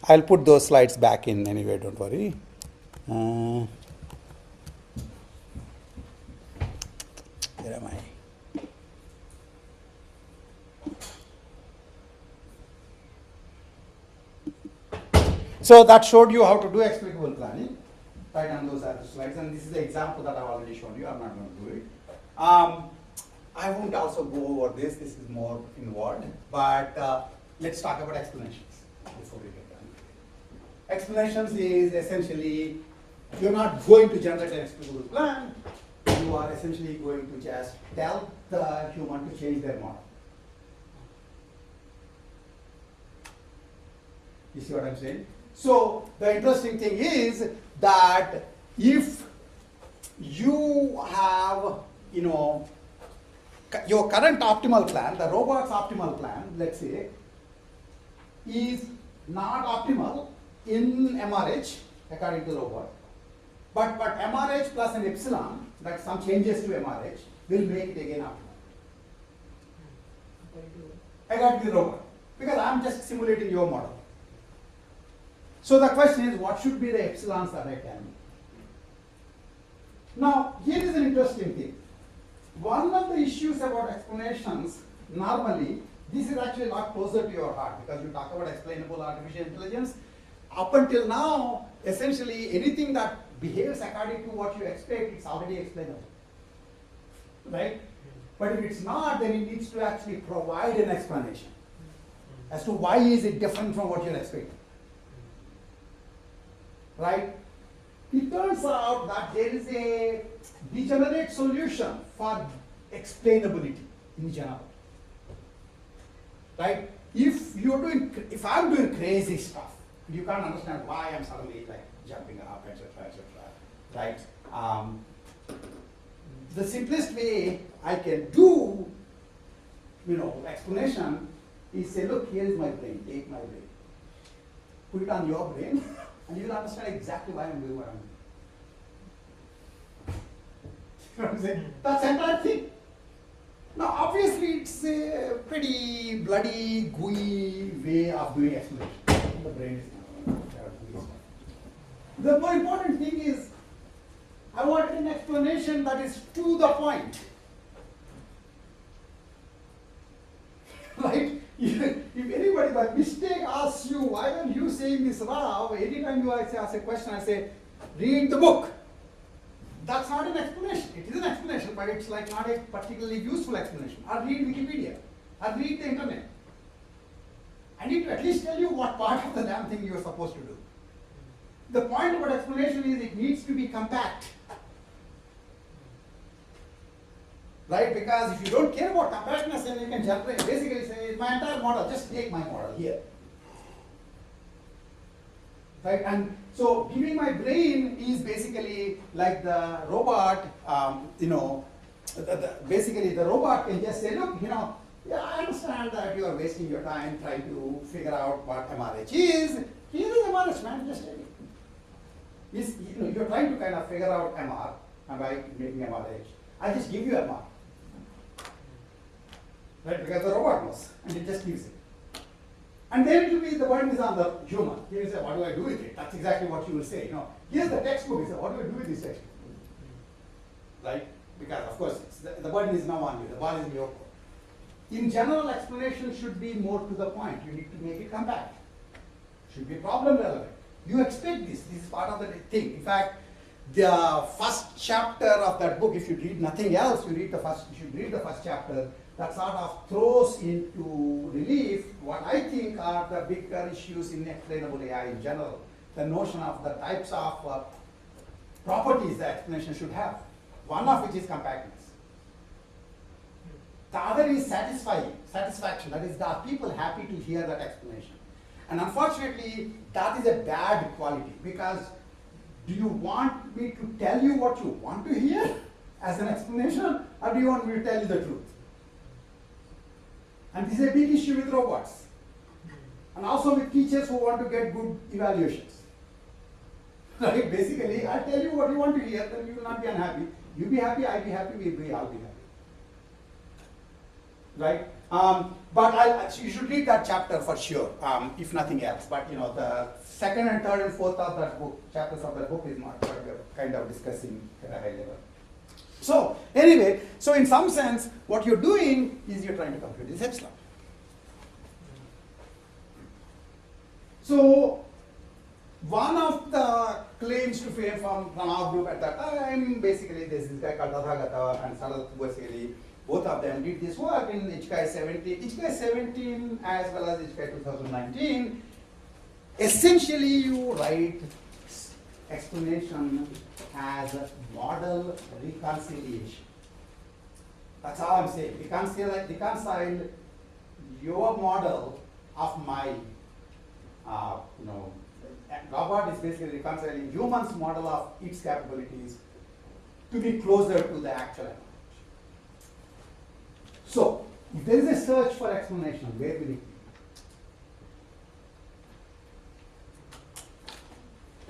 I'll put those slides back in anyway, don't worry. Where am I? So that showed you how to do explicable planning. Right, on those other slides, and this is the example that I've already shown you. I'm not going to do it. I won't also go over this. This is more involved, but let's talk about explanations before we get done. Explanations is essentially, you're not going to generate an explicable plan. You are essentially going to just tell the human to change their model. You see what I'm saying? So the interesting thing is that if you have, your current optimal plan, the robot's optimal plan, let's say, is not optimal in MRH according to the robot, but MRH plus an epsilon, that some changes to MRH, will make it again optimal. According to the robot, because I'm just simulating your model. So the question is, what should be the epsilons that I can? Now, here is an interesting thing. One of the issues about explanations, normally, this is actually a lot closer to your heart, because you talk about explainable artificial intelligence. Up until now, essentially, anything that behaves according to what you expect, it's already explainable. Right? But if it's not, then it needs to actually provide an explanation as to why is it different from what you're expecting. Right? It turns out that there is a degenerate solution for explainability in general. Right? If I'm doing crazy stuff, you can't understand why I'm suddenly like jumping up, etc., right? The simplest way I can do, explanation is say, look, here is my brain, take my brain, put it on your brain, and you will understand exactly why I'm doing what I'm doing. You know what I'm saying? That's the entire thing. Now, obviously, it's a pretty bloody, gooey way of doing explanation. The brain is the more important thing is, I wanted an explanation that is to the point. Right? If anybody by mistake asks you, why are you saying this, Rao? Anytime you ask a question, I say, read the book. That's not an explanation. It is an explanation, but it's like not a particularly useful explanation. Or read Wikipedia. Or read the internet. I need to at least tell you what part of the damn thing you're supposed to do. The point about explanation is it needs to be compact. Right? Because if you don't care about compactness, then you can basically say, my entire model, just take my model here. Right? And so giving my brain is basically like the robot, basically the robot can just say, look, yeah, I understand that you are wasting your time trying to figure out what MRH is. Here is MRH, man, just tell me. You're trying to kind of figure out MR, am I making MRH? I just give you MR. Right, because the robot knows, and it just gives it. And then it will be, the burden is on the human. He will say, what do I do with it? That's exactly what you will say. Here's the textbook. You say, what do I do with this textbook? Right? Because, of course, the burden is now on you. The ball is in your court. In general, explanation should be more to the point. You need to make it compact. Should be problem relevant. You expect this. This is part of the thing. In fact, the first chapter of that book, if you read nothing else, you should read the first chapter. That sort of throws into relief what I think are the bigger issues in explainable AI in general. The notion of the types of properties the explanation should have. One of which is compactness. The other is satisfaction. That is, are people happy to hear that explanation? And unfortunately, that is a bad quality, because do you want me to tell you what you want to hear as an explanation, or do you want me to tell you the truth? And this is a big issue with robots, and also with teachers who want to get good evaluations. Right? Basically, I tell you what you want to hear, then you will not be unhappy. You be happy, I be happy, we all be happy. Right? But you should read that chapter for sure, if nothing else. But the second and third and fourth of that book, chapters of that book is not what we're kind of discussing at a high level. So anyway, so in some sense, what you're doing is you're trying to compute this epsilon. So one of the claims to fame from our group at that time, basically this guy called Tathagata and Sarat, basically both of them did this work in HKI 17 as well as HKI 2019. Essentially, you write explanation as model reconciliation. That's all I'm saying. Reconcile your model of my, robot is basically reconciling human's model of its capabilities to be closer to the actual language. So, if there is a search for explanation, where will it be?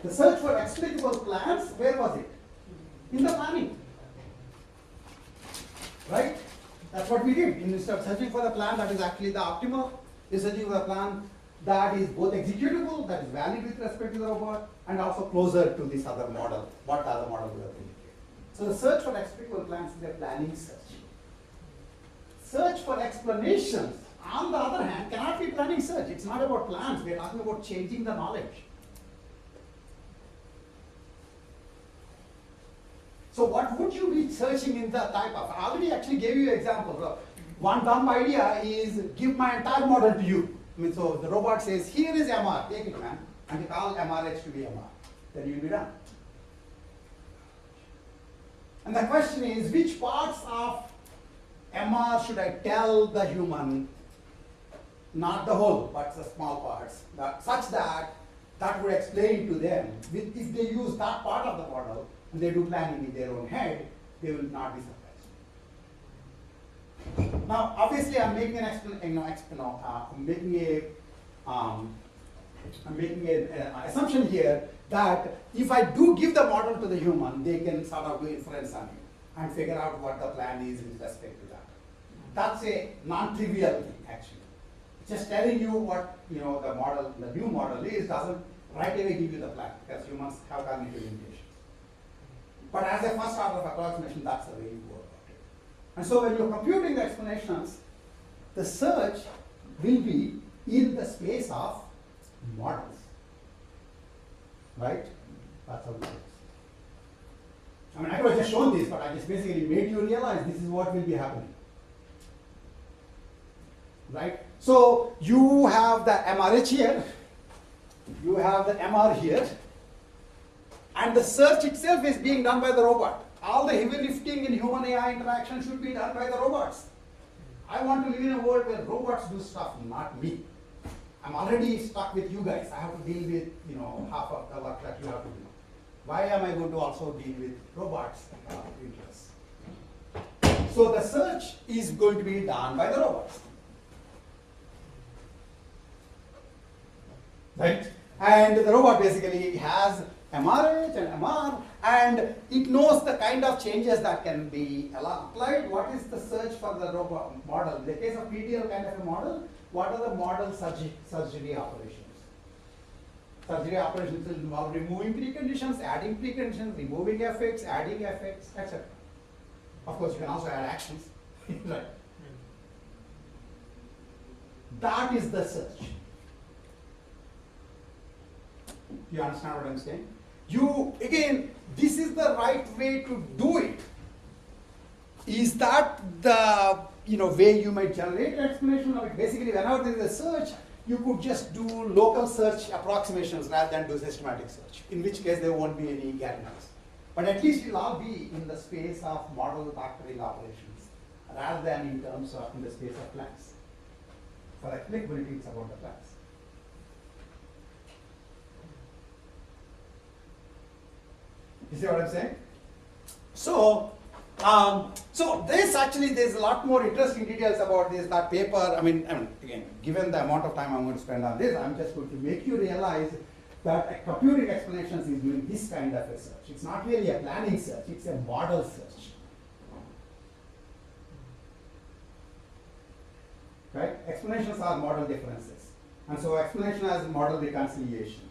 The search for explicable plans, where was it? In the planning. Right? That's what we did. Instead of searching for the plan that is actually the optimal, we're searching for a plan that is both executable, that is valid with respect to the robot, and also closer to this other model, what other model we have indicated. So the search for explicable plans is a planning search. Search for explanations, on the other hand, cannot be planning search. It's not about plans. We're talking about changing the knowledge. So what would you be searching in the type of? I already actually gave you examples. One dumb idea is give my entire model to you. So the robot says, here is MR, take it, man, and you call MRH to be MR. Then you'll be done. And the question is, which parts of MR should I tell the human, not the whole, but the small parts, such that that would explain to them, if they use that part of the model, and they do planning in their own head, they will not be surprised. Now, obviously, I'm making an assumption here that if I do give the model to the human, they can sort of do inference on it and figure out what the plan is with respect to that. That's a non-trivial thing, actually. Just telling you what the new model is, doesn't right away give you the plan, because humans have cognitive limitations. But as a first order of approximation, that's the way you go about it. And so when you're computing the explanations, the search will be in the space of models. Right? That's how it works. I mean, I could have just shown this, but I just basically made you realize this is what will be happening. Right? So you have the MRH here, you have the MR here, and the search itself is being done by the robot. All the heavy lifting in human AI interaction should be done by the robots. I want to live in a world where robots do stuff, not me. I'm already stuck with you guys. I have to deal with half of the work that you have to do. Why am I going to also deal with robots' interests? So the search is going to be done by the robots. Right? And the robot basically has MRH and MR, and it knows the kind of changes that can be applied. What is the search for the robot model? In the case of PDL kind of a model, what are the model surgery operations? Surgery operations will involve removing preconditions, adding preconditions, removing effects, adding effects, etc. Of course, you can also add actions. Right. That is the search. Do you understand what I'm saying? Again, this is the right way to do it. Is that the way you might generate an explanation of it? Basically, whenever there is a search, you could just do local search approximations rather than do systematic search, in which case there won't be any guarantees. But at least you'll all be in the space of model factoring operations. rather than in terms of in the space of plans. For explainability, it's about the plans. You see what I'm saying? So, so this actually, there's a lot more interesting details about this, that paper. I mean, again, given the amount of time I'm going to spend on this, I'm just going to make you realize that computing explanations is doing this kind of research. It's not really a planning search, it's a model search. Right? Explanations are model differences. And so explanation as model reconciliation.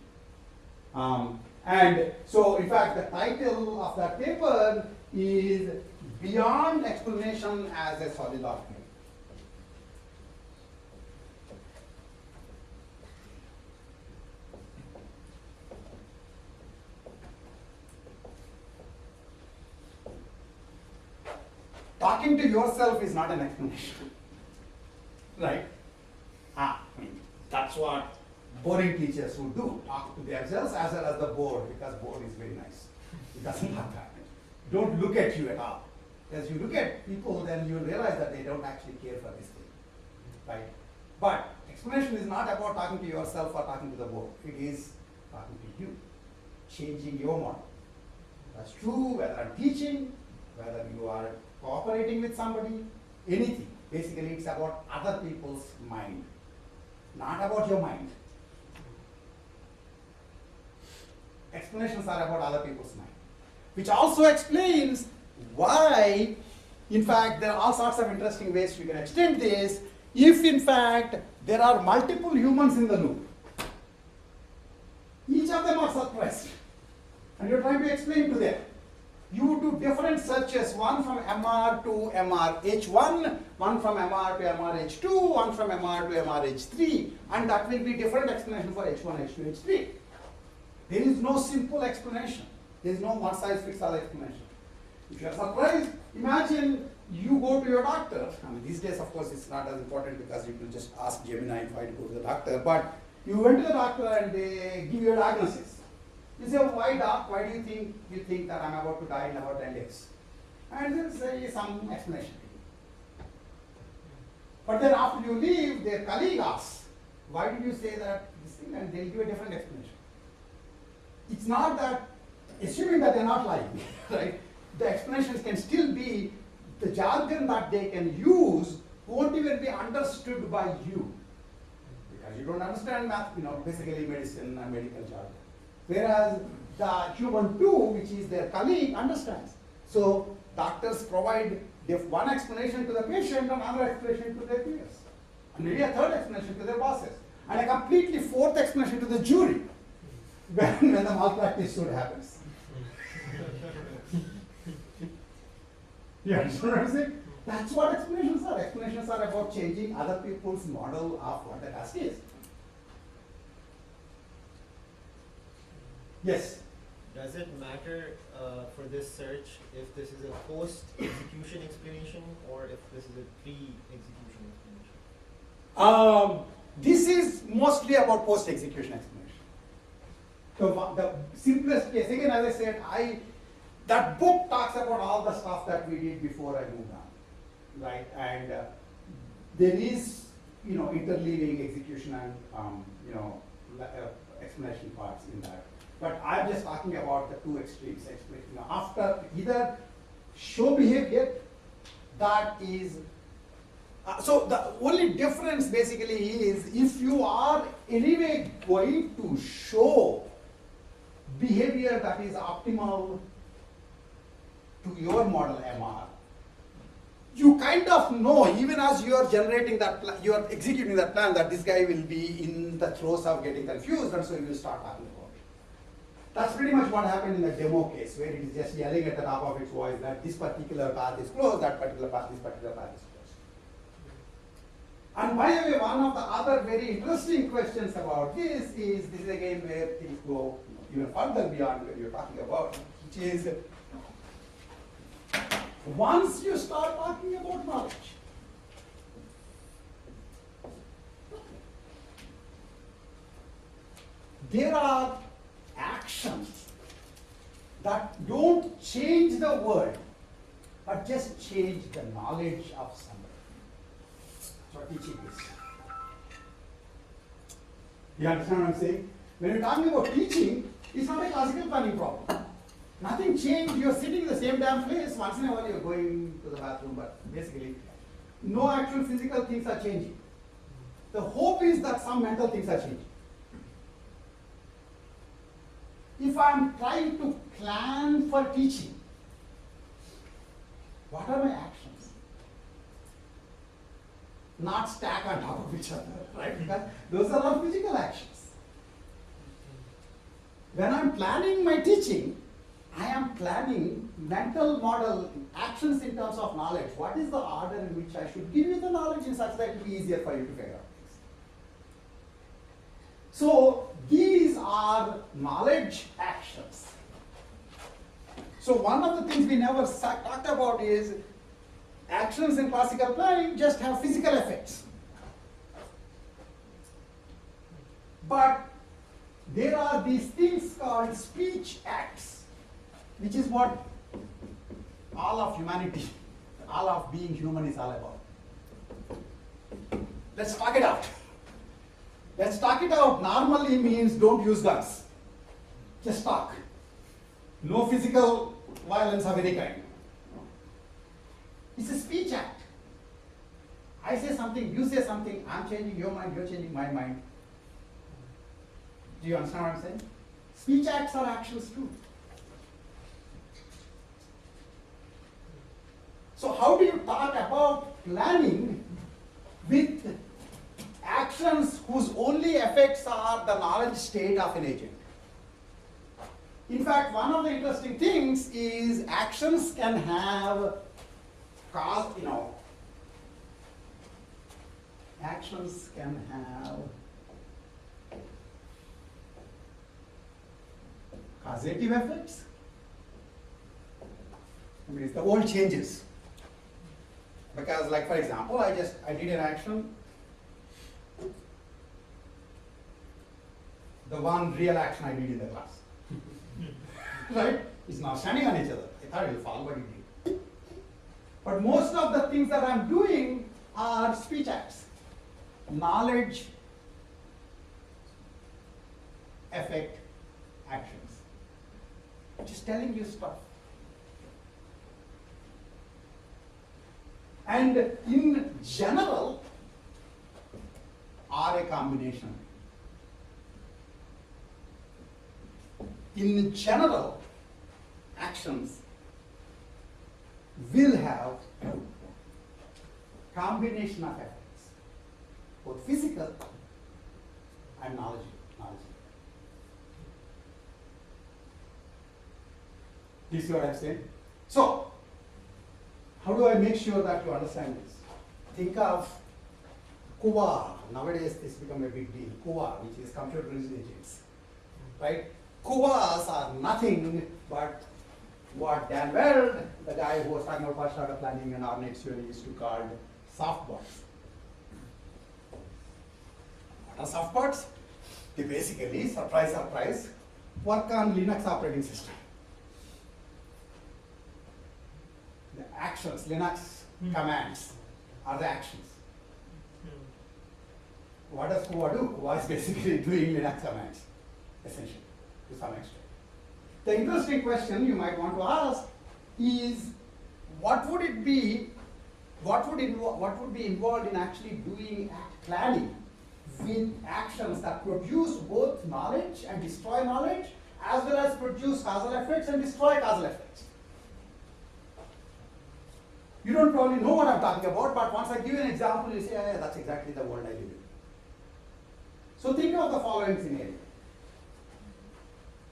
And so, in fact, the title of that paper is Beyond Explanation as a Solid Argument. Talking to yourself is not an explanation, right? I mean, that's what boring teachers would do, talk to themselves as well as the board, because board is very nice. It doesn't have that. Don't look at you at all. As you look at people, then you realize that they don't actually care for this thing, right? But explanation is not about talking to yourself or talking to the board. It is talking to you, changing your model. That's true whether I'm teaching, whether you are cooperating with somebody, anything. Basically, it's about other people's mind, not about your mind. Explanations are about other people's mind, which also explains why, in fact, there are all sorts of interesting ways you can extend this. If, in fact, there are multiple humans in the loop, each of them are suppressed, and you're trying to explain to them. You do different searches, one from MR to MRH1, one from MR to MRH2, one from MR to MRH3, and that will be different explanation for H1, H2, H3. There is no simple explanation. There is no one-size-fits-all explanation. If you are surprised, imagine you go to your doctor. I mean, these days, of course, it's not as important because you can just ask Gemini why to go to the doctor. But you went to the doctor and they give you a diagnosis. You say, oh, why doc? Why do you think that I'm about to die in about 10 days? And then say some explanation. But then after you leave, their colleague asks, why did you say that this thing? And they'll give a different explanation. It's not that, assuming that they're not lying, right? The explanations can still be, the jargon that they can use won't even be understood by you. Because you don't understand math, basically medicine and medical jargon. Whereas the human too, which is their colleague, understands. So doctors provide one explanation to the patient and another explanation to their peers. And maybe a third explanation to their bosses. And a completely fourth explanation to the jury when the malpractice suit happens. You understand what I'm saying? That's what explanations are. Explanations are about changing other people's model of what the task is. Yes? Does it matter for this search if this is a post-execution explanation or if this is a pre-execution explanation? This is mostly about post-execution explanation. So the simplest case, again, as I said, that book talks about all the stuff that we did before I moved on, right? And there is, interleaving execution and, explanation parts in that. But I'm just talking about the two extremes. After either show behavior, that is, so the only difference basically is if you are anyway going to show behavior that is optimal to your model MR, you kind of know, even as you are generating that plan, you are executing that plan, that this guy will be in the throes of getting confused, and so you will start talking about it. That's pretty much what happened in the demo case, where it is just yelling at the top of its voice that this particular path is closed, that particular path, this particular path is closed. And by the way, one of the other very interesting questions about this is again where things go even further beyond what you're talking about, which is once you start talking about knowledge, there are actions that don't change the world, but just change the knowledge of somebody. That's what teaching is. You understand what I'm saying? When you're talking about teaching, it's not a classical planning problem. Nothing changed, you're sitting in the same damn place, once in a while you're going to the bathroom, but basically, no actual physical things are changing. The hope is that some mental things are changing. If I'm trying to plan for teaching, what are my actions? Not stack on top of each other, right? Because those are all physical actions. When I'm planning my teaching, I am planning mental model actions in terms of knowledge. What is the order in which I should give you the knowledge in such that it will be easier for you to figure out things? So these are knowledge actions. So one of the things we never talked about is actions in classical planning just have physical effects. But there are these things called speech acts, which is what all of humanity, all of being human is all about. Let's talk it out. Let's talk it out normally means don't use guns. Just talk. No physical violence of any kind. It's a speech act. I say something, you say something, I'm changing your mind, you're changing my mind. Do you understand what I'm saying? Speech acts are actions too. So how do you talk about planning with actions whose only effects are the knowledge state of an agent? In fact, one of the interesting things is actions can have cause, actions can have causative effects. I mean, it's the world changes. Because, like, for example, I did an action, the one real action I did in the class. Right? It's now standing on each other. I thought it will fall, but it did. But most of the things that I'm doing are speech acts. Knowledge, effect, actions. Just telling you stuff. And in general, are a combination. In general, actions will have combination of effects, both physical and knowledge. Do you see what I'm saying? So, how do I make sure that you understand this? Think of QA. Nowadays, this has become a big deal. QA, which is computer agents, right? QAs are nothing but what Dan Weld, the guy who was talking about first order planning and our next theory, used to call softbots. What are softbots? They basically, surprise, surprise, work on Linux operating system. The actions, Linux commands are the actions. What does QA do? QA is basically doing Linux commands, essentially, to some extent. The interesting question you might want to ask is, what would be involved in actually doing planning with actions that produce both knowledge and destroy knowledge, as well as produce causal effects and destroy causal effects? You don't probably know what I'm talking about, but once I give you an example, you say, yeah, that's exactly the world I live in. So think of the following scenario.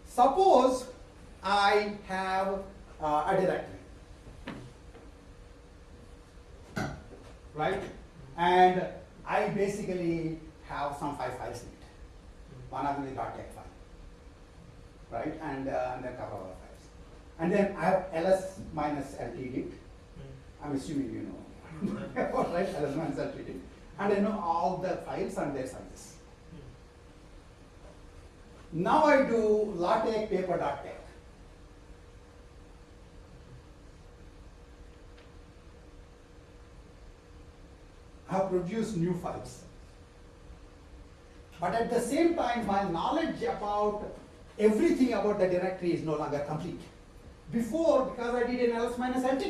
Suppose I have a directory, right? And I basically have some 5 files in it. One of them is .tex file, right? And then a couple of other files. And then I have ls minus ltd. I'm assuming you know, right? ls minus ltd. And I know all the files and their sizes. Now I do LaTeX paper.tex. have produced new files. But at the same time, my knowledge about everything about the directory is no longer complete. Before, because I did an ls minus lt,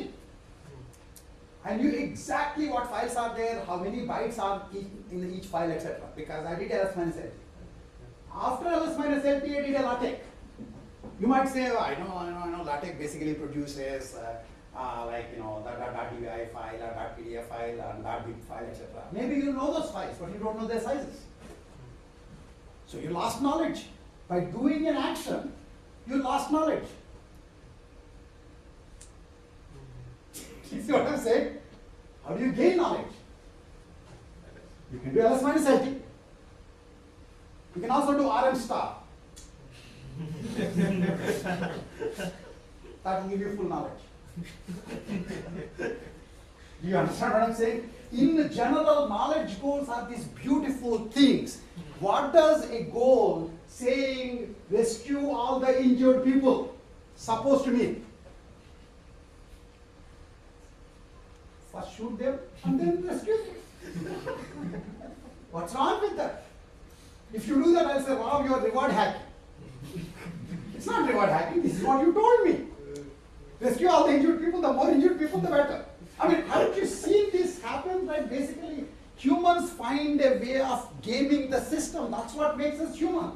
I knew exactly what files are there, how many bytes are in each file, etc. Because I did ls minus lt. After ls minus lt, I did a LaTeX. You might say, oh, I know, LaTeX basically produces like the .dvi file or .pdf file or .bib file, etc. Maybe you know those files, but you don't know their sizes. So you lost knowledge. By doing an action, you lost knowledge. You see what I'm saying? How do you gain knowledge? You can do ls minus lt. You can also do rm star. That will give you full knowledge. Do you understand what I'm saying? In general, knowledge goals are these beautiful things. What does a goal saying rescue all the injured people supposed to mean? First shoot them and then rescue them. What's wrong with that? If you do that, I'll say, wow, you're reward hacking. It's not reward hacking, this is what you told me. Rescue all the injured people, the more injured people, the better. I mean, haven't you seen this happen? Right? Basically, humans find a way of gaming the system. That's what makes us human.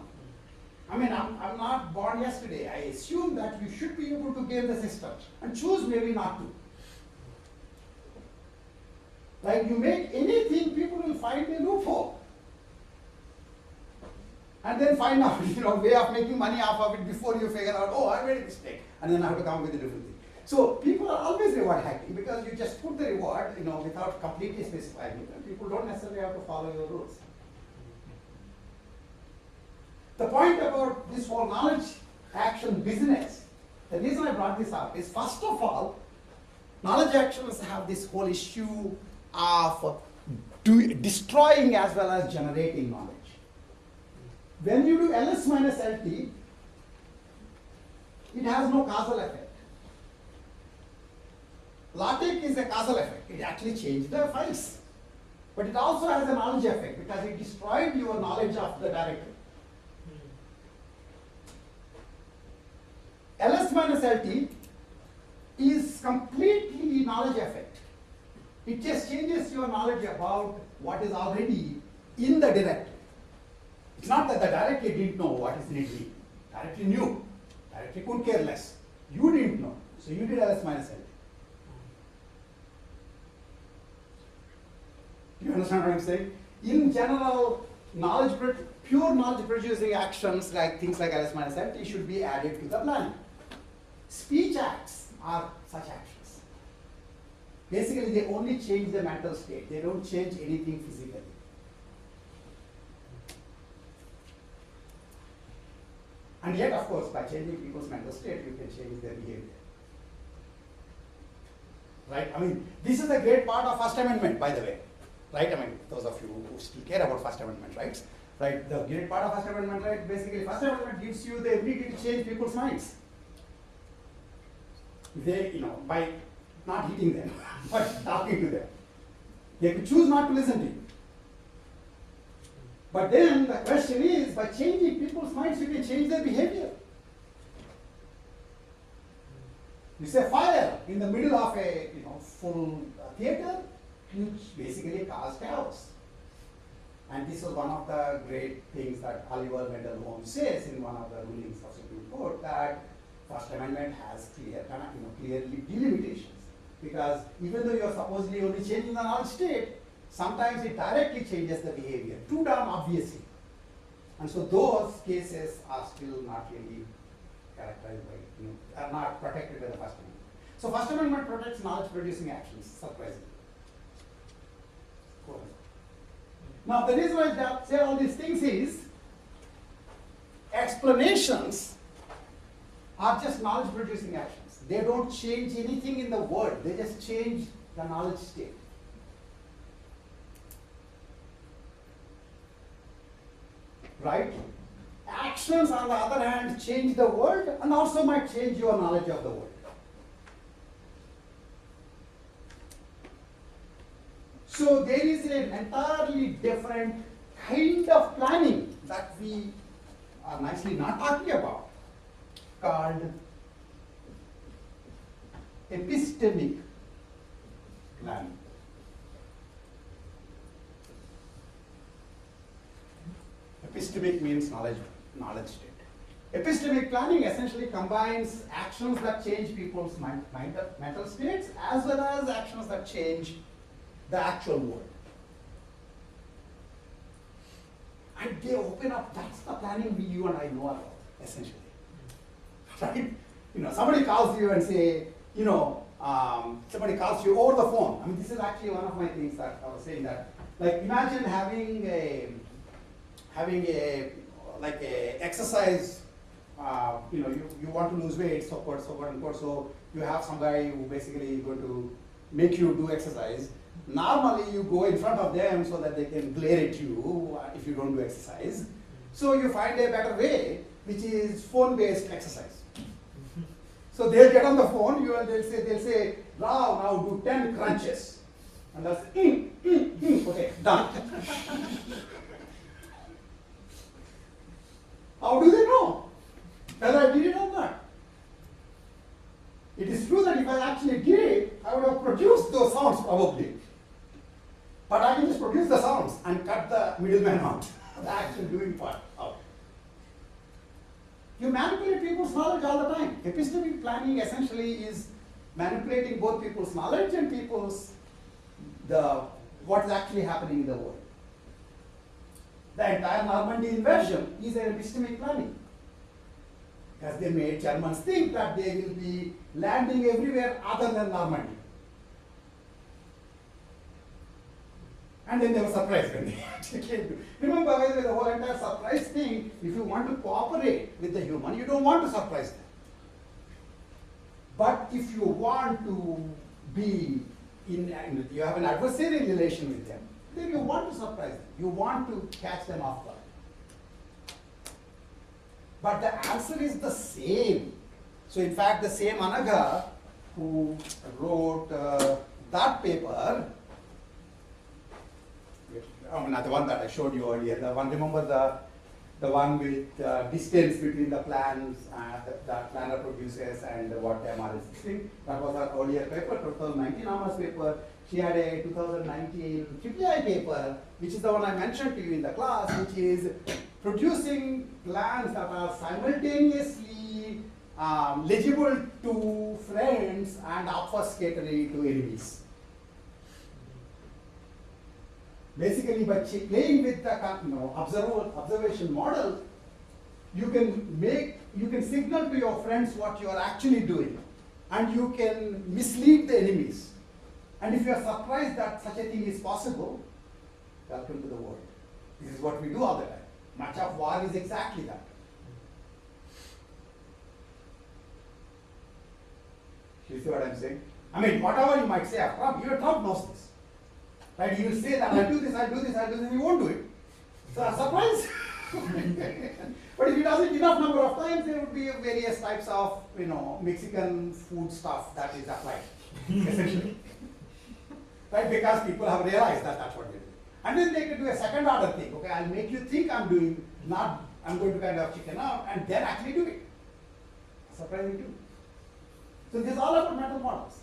I mean, I'm not born yesterday. I assume that you should be able to game the system and choose maybe not to. Like you make anything, people will find a loophole. And then find out, way of making money off of it before you figure out, oh, I made a mistake. And then I have to come up with a different thing. So people are always reward hacking because you just put the reward, without completely specifying it. And people don't necessarily have to follow your rules. The point about this whole knowledge action business, the reason I brought this up is, first of all, knowledge actions have this whole issue of destroying as well as generating knowledge. When you do ls minus lt, it has no causal effect. LaTeX is a causal effect. It actually changed the files. But it also has a knowledge effect because it destroyed your knowledge of the directory. ls minus lt is completely knowledge effect. It just changes your knowledge about what is already in the directory. It's not that the directory didn't know what is in it. Directory knew. Directory could care less. You didn't know. So you did ls minus lt. Do you understand what I'm saying? In general, pure knowledge producing actions like things like ls minus lt should be added to the planning. Speech acts are such actions. Basically, they only change the mental state. They don't change anything physically. And yet, of course, by changing people's mental state, you can change their behavior. Right? I mean, this is a great part of First Amendment, by the way. Right? I mean, those of you who still care about First Amendment rights, right? The great part of First Amendment right, basically, First Amendment gives you the ability to change people's minds. They, by not hitting them, but talking to them. They could choose not to listen to you. But then the question is, by changing people's minds, you can change their behavior. You say fire in the middle of a full theater, you basically cause chaos. And this is one of the great things that Oliver Wendell Holmes says in one of the rulings of Supreme Court, that First Amendment has clearly delimitations. Because even though you are supposedly only changing the knowledge state, sometimes it directly changes the behavior, too darn obviously. And so those cases are still not really characterized by, are not protected by the First Amendment. So First Amendment protects knowledge producing actions, surprisingly. Now the reason why I say all these things is, explanations are just knowledge producing actions. They don't change anything in the world, they just change the knowledge state. Right? Actions, on the other hand, change the world and also might change your knowledge of the world. So there is an entirely different kind of planning that we are nicely not talking about, called epistemic planning. Epistemic means knowledge state. Epistemic planning essentially combines actions that change people's mental states as well as actions that change the actual world. And they open up, that's the planning you and I know about, essentially. Right? Somebody calls you and say, somebody calls you over the phone. I mean, this is actually one of my things that I was saying that, like, imagine having a exercise, you want to lose weight, so forth, so you have some guy who basically is going to make you do exercise. Normally you go in front of them so that they can glare at you if you don't do exercise. So you find a better way, which is phone-based exercise. So they'll get on the phone, they'll say, Rao, now do 10 crunches. And that's, okay, done. How do they know whether I did it or not? It is true that if I actually did it, I would have produced those sounds probably. But I can just produce the sounds and cut the middleman out, the actual doing part out. You manipulate people's knowledge all the time. Epistemic planning essentially is manipulating both people's knowledge and what is actually happening in the world. The entire Normandy invasion is an epistemic planning. Because they made Germans think that they will be landing everywhere other than Normandy. And then they were surprised when they actually came to. Remember, by the way, the whole entire surprise thing, if you want to cooperate with the human, you don't want to surprise them. But if you want to be you have an adversarial relation with them, then you want to surprise them. You want to catch them off guard. But the answer is the same. So in fact, the same Anaga who wrote that paper, not the one that I showed you earlier, the one, remember the one with distance between the plans that planner produces and what MR is existing. That was her earlier paper, 2019 honors paper. She had a 2019 TPI paper, which is the one I mentioned to you in the class, which is producing plans that are simultaneously legible to friends and obfuscatory to enemies. Basically, by playing with the observation model, you can signal to your friends what you are actually doing, and you can mislead the enemies. And if you are surprised that such a thing is possible, welcome to the world. This is what we do all the time. Much of war is exactly that. You see what I'm saying? I mean, whatever you might say, your Trump knows this. Right? He will say that I'll do this, and he won't do it. So a surprise. But if he does it enough number of times, there would be various types of Mexican food stuff that is applied, essentially. Right? Because people have realized that that's what they do. And then they can do a second order thing. Okay, I'll make you think I'm doing, not I'm going to kind of chicken out, and then actually do it. Surprising too. So this is all about mental models.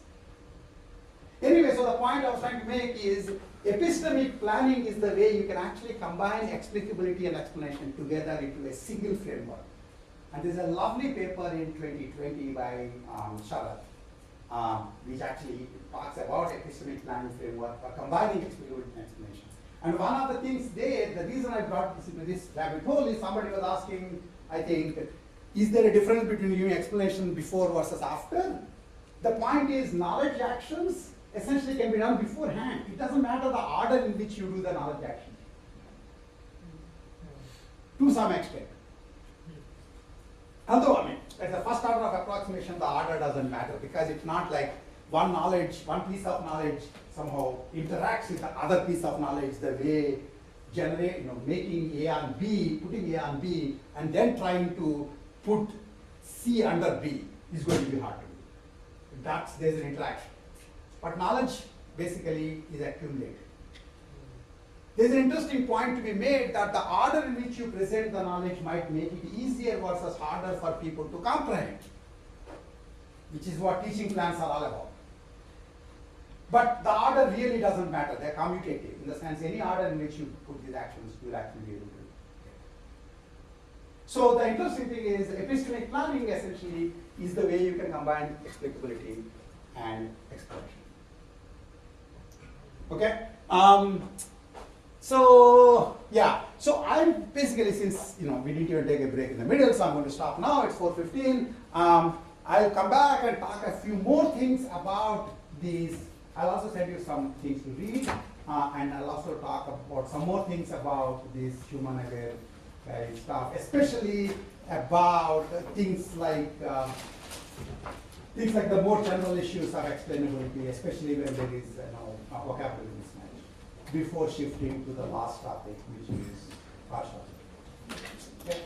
Anyway, so the point I was trying to make is epistemic planning is the way you can actually combine explicability and explanation together into a single framework. And there's a lovely paper in 2020 by Sharat, which actually talks about epistemic planning framework for combining explicability and explanation. And one of the things there, the reason I brought this into this rabbit hole is somebody was asking, I think, is there a difference between giving explanation before versus after? The point is knowledge actions essentially can be done beforehand. It doesn't matter the order in which you do the knowledge action. To some extent. Although, I mean, at the first order of approximation, the order doesn't matter because it's not like one piece of knowledge somehow interacts with the other piece of knowledge the way making A on B, putting A on B, and then trying to put C under B is going to be hard to do. There's an interaction. But knowledge basically is accumulated. there's an interesting point to be made that the order in which you present the knowledge might make it easier versus harder for people to comprehend, which is what teaching plans are all about. But the order really doesn't matter. They're commutative in the sense any order in which you put these actions, you'll actually be able to. So the interesting thing is epistemic planning essentially is the way you can combine explicability and explanation. Okay. So yeah. So I'm basically, since we didn't even take a break in the middle, so I'm going to stop now. It's 4:15. I'll come back and talk a few more things about these. I'll also send you some things to read, and I'll also talk about some more things about this human aware stuff, especially about things like the more general issues of explainability, especially when there is a vocabulary mismatch, before shifting to the last topic, which is partial. Okay.